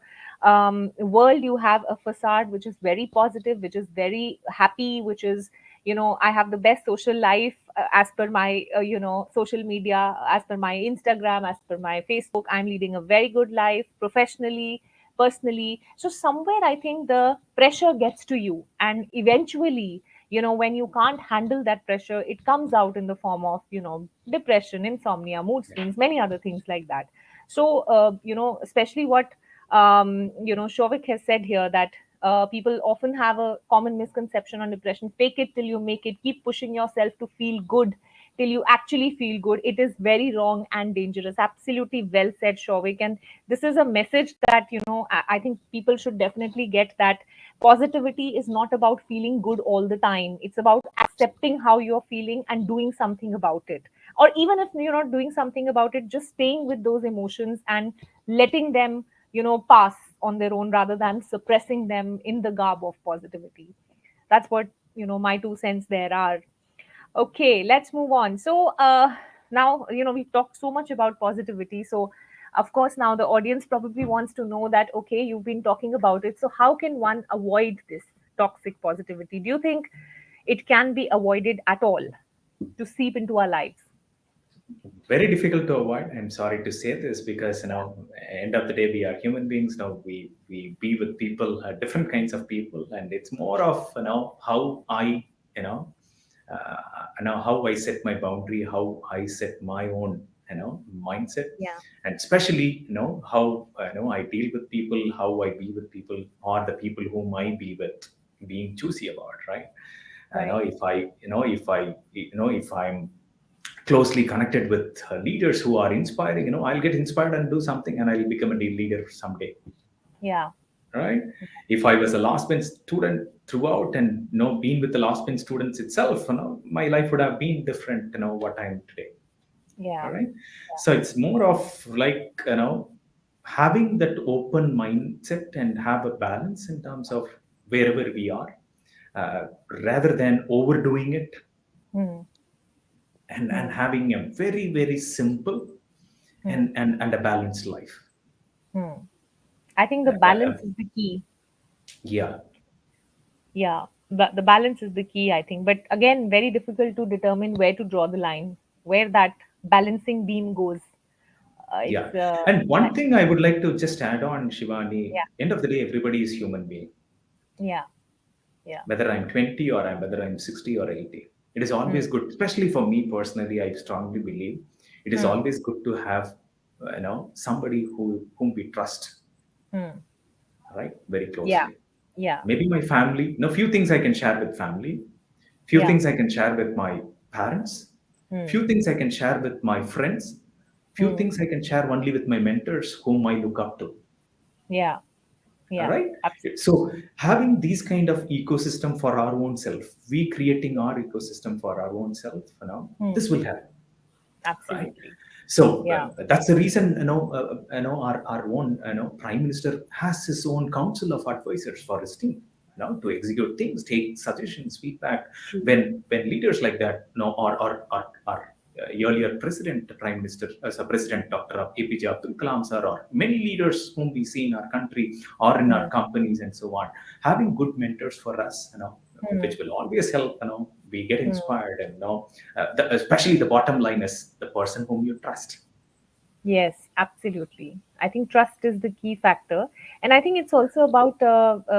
world, you have a facade which is very positive, which is very happy, which is, I have the best social life, as per my social media, as per my Instagram, as per my Facebook, I'm leading a very good life professionally, personally. So somewhere I think the pressure gets to you, and eventually, when you can't handle that pressure, it comes out in the form of depression, insomnia, mood swings, many other things like that. So especially what Shovik has said here, that people often have a common misconception on depression: fake it till you make it, keep pushing yourself to feel good till you actually feel good. It is very wrong and dangerous. Absolutely well said, Shovik. And this is a message that I think people should definitely get, that positivity is not about feeling good all the time. It's about accepting how you're feeling and doing something about it. Or even if you're not doing something about it, just staying with those emotions and letting them pass on their own, rather than suppressing them in the garb of positivity. That's what my 2 cents there are. Okay, let's move on. So now, we've talked so much about positivity. So, of course, now the audience probably wants to know that, okay, you've been talking about it. So, how can one avoid this toxic positivity? Do you think it can be avoided at all to seep into our lives? Very difficult to avoid. I'm sorry to say this, because end of the day, we are human beings. Now we be with people, different kinds of people, and it's more of how I you know how I set my boundary, how I set my own mindset, Yeah, and especially how I deal with people, how I be with people, or the people whom I be with, being choosy about, right? I know right. if I if I'm closely connected with leaders who are inspiring, I'll get inspired and do something, and I'll become a leader someday, Yeah, right? If I was a last bench student throughout, and been with the last bench students itself, my life would have been different, what I am today. All yeah, right. So it's more of like, having that open mindset and have a balance in terms of wherever we are, uh, rather than overdoing it, hmm, and hmm, having a very, very simple hmm, and a balanced life. hmm. I think the Uh, uh, balance is the key. yeah, Yeah, the balance is the key, I think. But again, very difficult to determine where to draw the line, where that balancing beam goes. yeah. It's And yeah, one thing I would like to just add on, Shivani, yeah, end of the day, everybody is human being, yeah, yeah. whether I'm 20 or whether I'm 60 or 80. It is Hmm, always good, especially for me personally. I strongly believe it is hmm, always good to have, somebody whom we trust, hmm. right, very Yeah, closely. yeah, Maybe my family. Few things I can share with family. Few yeah. things I can share with my parents. Hmm, Few things I can share with my friends. Few hmm. things I can share only with my mentors, whom I look up to. Yeah, All yeah. right. Absolutely. So having these kind of ecosystem for our own self, we creating our ecosystem for our own self, Hmm, this will happen, right? absolutely. So Yeah, that's the reason, our own, prime minister has his own council of advisors for his team. to execute things, take suggestions, feedback. True. When leaders like that, or earlier president, prime minister, as a president, Dr. APJ Abdul Kalam sir, or many leaders whom we see in our country or in our Hmm. companies and so on, having good mentors for us, Hmm. which will always help. We get Hmm. inspired, and especially the bottom line is the person whom you trust. Yes, absolutely. I think trust is the key factor. And I think it's also about,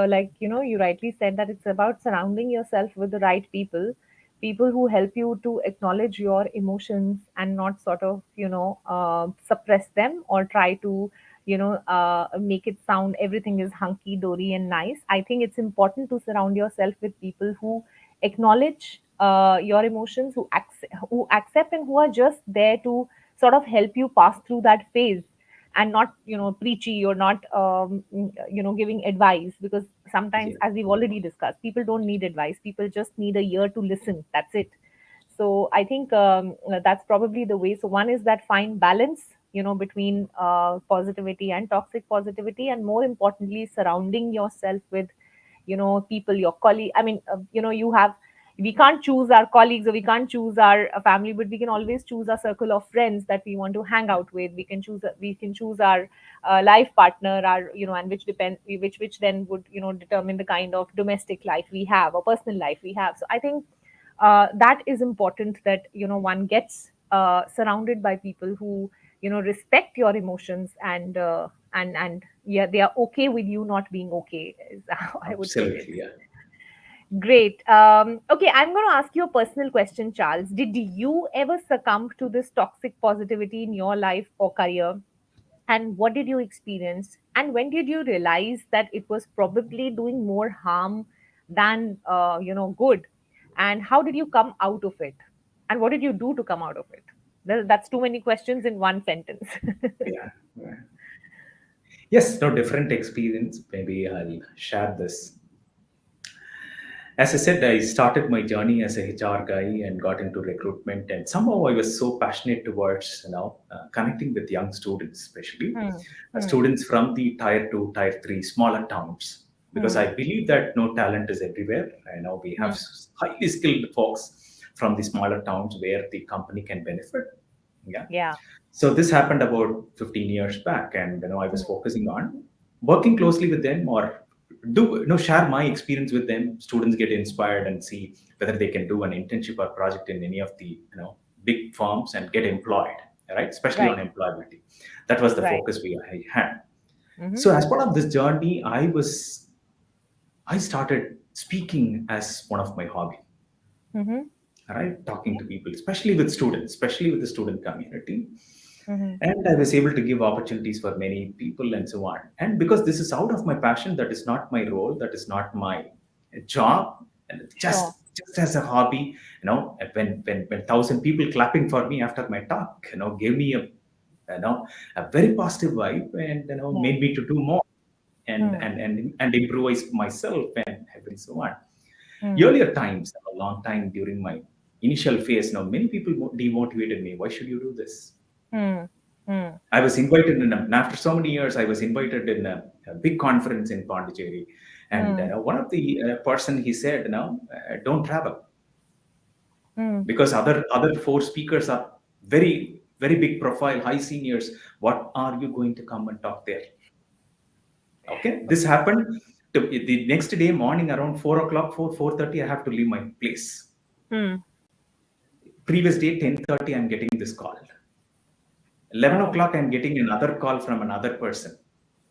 like, you rightly said that it's about surrounding yourself with the right people, people who help you to acknowledge your emotions and not sort of, suppress them or try to, make it sound everything is hunky dory and nice. I think it's important to surround yourself with people who acknowledge your emotions, who accept and who are just there to sort of help you pass through that phase, and not preachy or not giving advice, because sometimes, Yeah, as we've already discussed, people don't need advice, people just need a ear to listen, that's it. So I think that's probably the way. So one is that fine balance, between positivity and toxic positivity, and more importantly surrounding yourself with people, your colleague. I mean, you have, we can't choose our colleagues or we can't choose our family, but we can always choose a circle of friends that we want to hang out with. We can choose our life partner, our, and which then would determine the kind of domestic life we have or personal life we have. So I think that is important, that one gets surrounded by people who respect your emotions, and yeah, they are okay with you not being okay, is how I would put it. absolutely. Yeah. Great. Okay, I'm going to ask you a personal question, Charles. Did you ever succumb to this toxic positivity in your life or career? And what did you experience? And when did you realize that it was probably doing more harm than good? And how did you come out of it? And what did you do to come out of it? That's too many questions in one sentence. Yeah. Yeah. Yes, no different experience. Maybe I'll share this. As I said, I started my journey as a HR guy and got into recruitment, and somehow I was so passionate towards connecting with young students, especially Hmm. Hmm. students from the tier two, tier three, smaller towns, because Hmm. I believe that no talent is everywhere. I know we have Hmm. highly skilled folks from the smaller towns where the company can benefit. Yeah. Yeah. So this happened about 15 years back, and I was Hmm. focusing on working closely with them, or share my experience with them. Students get inspired and see whether they can do an internship or project in any of the big firms and get employed, right? Especially on Right. employability. That was the Right. focus I had. Mm-hmm. So as part of this journey, I started speaking as one of my hobby, Mm-hmm. right? Talking to people, especially with students, especially with the student community. Mm-hmm. And I was able to give opportunities for many people and so on. And because this is out of my passion, that is not my role, that is not my job, and it's Sure. just as a hobby, when 1,000 people clapping for me after my talk, gave me a very positive vibe, and Hmm. made me to do more, Hmm. and improvise myself and everything so on. Hmm. Earlier times, a long time during my initial phase, now many people demotivated me. Why should you do this? Hmm. Hmm. I was invited after so many years, I was invited in a big conference in Pondicherry. And Hmm. one of the person, he said, don't travel, Hmm. because other four speakers are very, very big profile, high seniors. What are you going to come and talk there? Okay. This happened the next day morning around 4 o'clock, 4:30, I have to leave my place. Hmm. Previous day, 10:30, I'm getting this call. 11 Oh. o'clock, I'm getting another call from another person.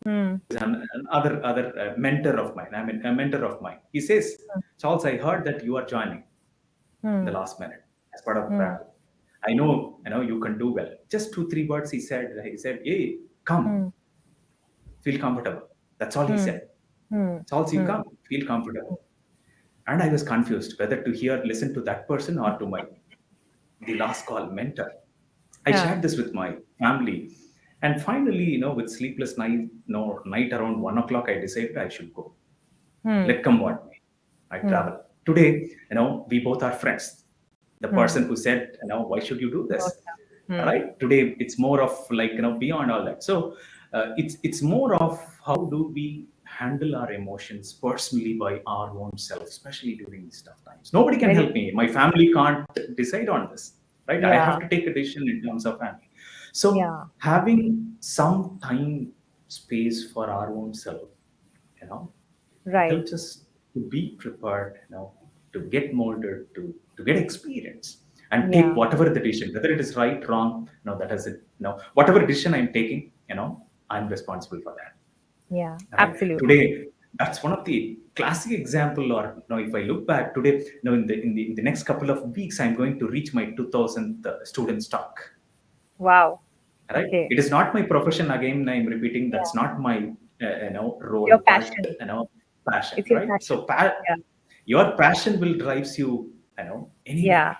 Hmm. Another mentor of mine. I mean, a mentor of mine. He says, Charles, I heard that you are joining in the Hmm. last minute as part of Hmm. travel. I know you can do well. Just two, three words he said. He said, hey, come, Hmm. feel comfortable. That's all he Hmm. said. Hmm. Charles, you Hmm. come, feel comfortable. And I was confused whether to listen to that person or to the last call mentor. I Yeah. shared this with my family. And finally, with sleepless night, night around 1 o'clock, I decided I should go. Hmm. Let come what may. I Hmm. travel. Today, we both are friends. The Hmm. person who said, why should you do Got this? ya. Hmm. Right? Today, it's more of like, beyond all that. So it's more of how do we handle our emotions personally by our own self, especially during these tough times. Nobody can Very help me. My family can't decide on this, right? I have yeah, to take a decision in terms of family. So yeah, having some time, space for our own self, you know, right. helps us to be prepared, to get molded, to get experience, and take Yeah, whatever the decision, whether it is right, wrong, that is it. Whatever decision I'm taking, I'm responsible for that. yeah, Right? absolutely. Today, that's one of the classic example. Or if I look back today, in the next couple of weeks, I'm going to reach my 2000th student stock. Wow. Right? Okay. It is not my profession. Again, I'm repeating. That's Yeah. not my Your role, but passion. passion. It's your Right? passion. So Yeah. your passion will drives you, Yeah. anywhere.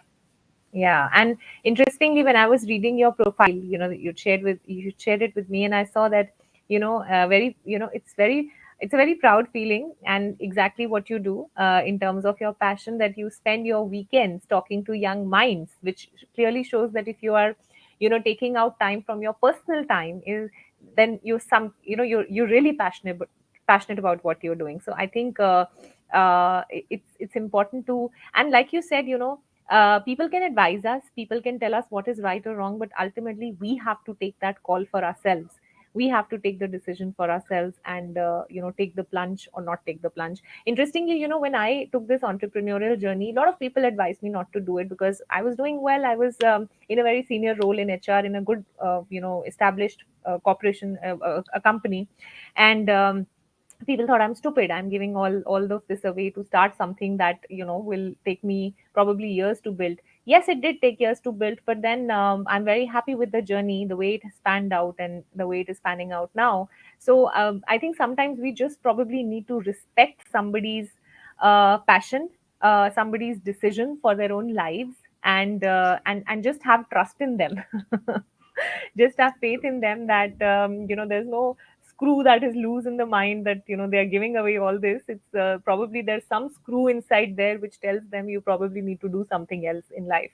Yeah, and interestingly, when I was reading your profile, you shared it with me, and I saw that, very, it's a very proud feeling, and exactly what you do in terms of your passion, that you spend your weekends talking to young minds, which clearly shows that if you are, taking out time from your personal time, is then you're really passionate about what you're doing. So I think it's important to, and like you said, people can advise us, people can tell us what is right or wrong, but ultimately we have to take that call for ourselves. We have to take the decision for ourselves, and take the plunge or not take the plunge. Interestingly, when I took this entrepreneurial journey, a lot of people advised me not to do it, because I was doing well. I was in a very senior role in HR in a good established corporation, a company, and people thought I'm stupid. I'm giving all of this away to start something that will take me probably years to build. Yes, it did take years to build, but then I'm very happy with the journey, the way it has panned out, and the way it is panning out now. So I think sometimes we just probably need to respect somebody's passion, somebody's decision for their own lives, and just have trust in them. Just have faith in them that there's no screw that is loose in the mind, that they are giving away all this. It's probably there's some screw inside there which tells them you probably need to do something else in life.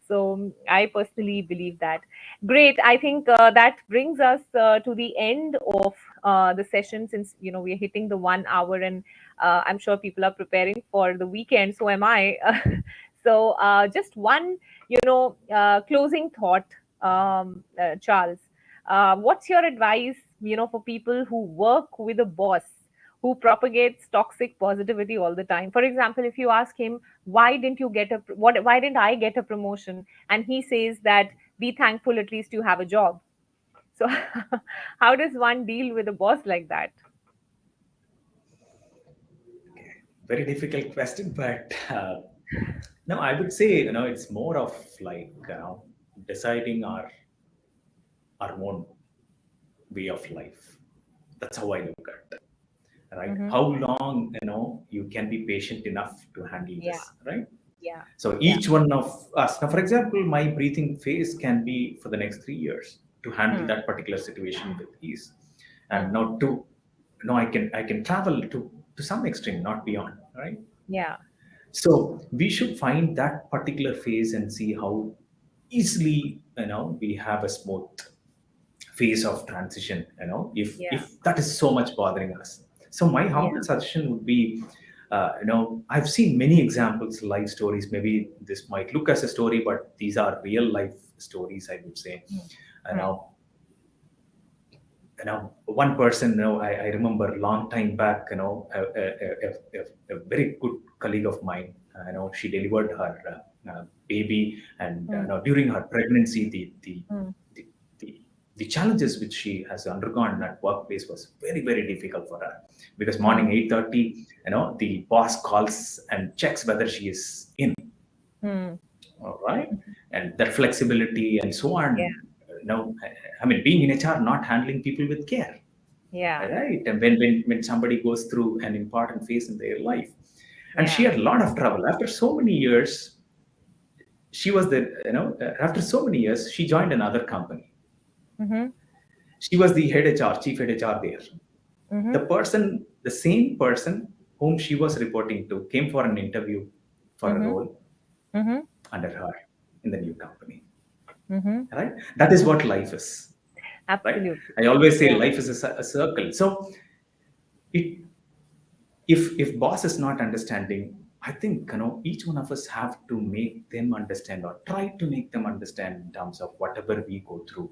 So I personally believe that. Great. I think that brings us to the end of the session, since we are hitting the 1 hour, and I'm sure people are preparing for the weekend. So am I. So just one, closing thought, Charles. What's your advice, for people who work with a boss who propagates toxic positivity all the time? For example, if you ask him, why didn't I get a promotion? And he says that, be thankful, at least you have a job. So how does one deal with a boss like that? Very difficult question, but no, I would say it's more of like deciding our own way of life. That's how I look at it. Right? Mm-hmm. How long you can be patient enough to handle Yeah, this, right? yeah, So yeah. each one of us, now for example, my breathing phase can be for the next 3 years to handle Hmm. that particular situation with ease. And Hmm. now I can travel to some extreme, not beyond, right? Yeah, So we should find that particular phase and see how easily we have a smooth phase of transition, yeah, if that is so much bothering us. So my yeah. humble suggestion would be, I've seen many examples, life stories. Maybe this might look as a story, but these are real life stories, I would say. Hmm. you Hmm. know one person, I remember a long time back, a very good colleague of mine, she delivered her baby, and Hmm. during her pregnancy, Hmm. the, the the challenges which she has undergone at workplace was very, very difficult for her, because Hmm. morning 8:30, the boss calls and checks whether she is in. Hmm. All right. And that flexibility and so Yeah, on. I mean, being in HR, not handling people with care, yeah, right? And when somebody goes through an important phase in their life, and she yeah. had a lot of trouble after so many years. She was after so many years, she joined another company. Mm-hmm. She was the head HR, chief head HR there. Mm-hmm. The same person whom she was reporting to, came for an interview for a Mm-hmm. role Mm-hmm. under her in the new company. Mm-hmm. Right? That is what life is. Right? Absolutely. I always say Yeah. life is a circle. So it if boss is not understanding, I think each one of us have to make them understand or try to make them understand in terms of whatever we go through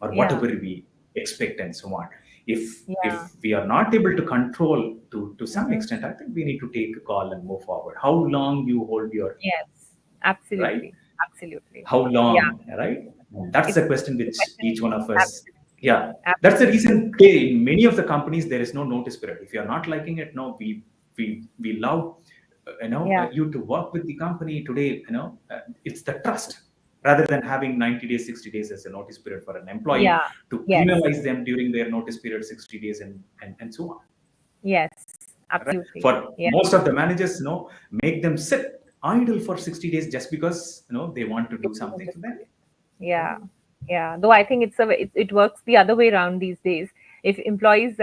or Yeah. whatever we expect and so on. If Yeah. we are not able to control to some Hmm. extent, I think we need to take a call and move forward. How long you hold your, Yes. right? Absolutely. Absolutely. How Yeah. long, right? That's It's the question the which question. each one of us, Absolutely. yeah. That's the Absolutely. reason today in many of the companies there is no notice period. If you're not liking it, no, we love Yeah. you to work with the company today. It's the trust rather than having 90 days, 60 days as a notice period for an employee, Yeah. to Yes. penalize them during their notice period 60 days and so on. Yes. Right? Absolutely. For Yeah. most of the managers, make them sit idle for 60 days just because they want to do It's a something notice for them. period. Right? Yeah, yeah. Though I think it works the other way around these days. If employees,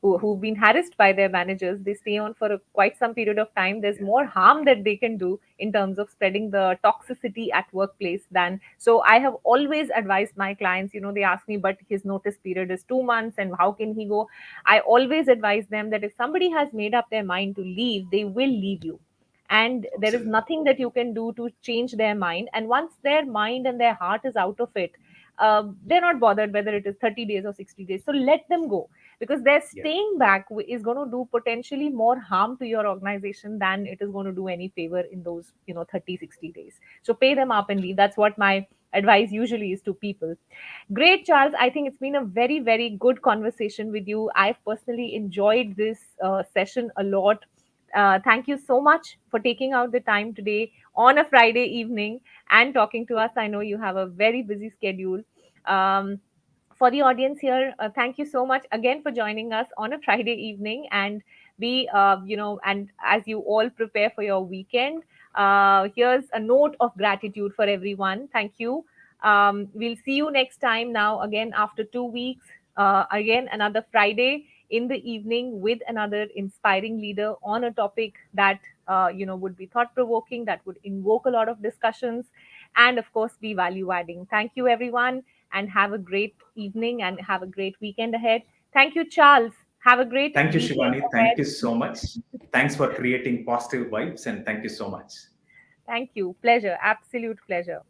who've been harassed by their managers, they stay on for quite some period of time. There's Yeah. more harm that they can do in terms of spreading the toxicity at workplace than. So I have always advised my clients. They ask me, but his notice period is 2 months, and how can he go? I always advise them that if somebody has made up their mind to leave, they will leave you, and there is Absolutely. nothing that you can do to change their mind. And once their mind and their heart is out of it, they're not bothered whether it is 30 days or 60 days. So let them go, because their Yeah. staying back is going to do potentially more harm to your organization than it is going to do any favor in those 30, 60 days. So pay them up and leave. That's what my advice usually is to people. Great, Charles. I think it's been a very, very good conversation with you. I've personally enjoyed this session a lot. Thank you so much for taking out the time today on a Friday evening and talking to us. I know you have a very busy schedule. Um, for the audience here, thank you so much again for joining us on a Friday evening. And and as you all prepare for your weekend, here's a note of gratitude for everyone. Thank you. We'll see you next time now, again, after 2 weeks. Again, another Friday in the evening with another inspiring leader on a topic that would be thought provoking, that would invoke a lot of discussions, and of course be value adding. Thank you, everyone, and have a great evening and have a great weekend ahead. Thank you, Charles. Have a great Thank you, weekend Shivani. Thank ahead. you so much. Thanks for creating positive vibes, and thank you so much. Thank you. Pleasure. Absolute pleasure.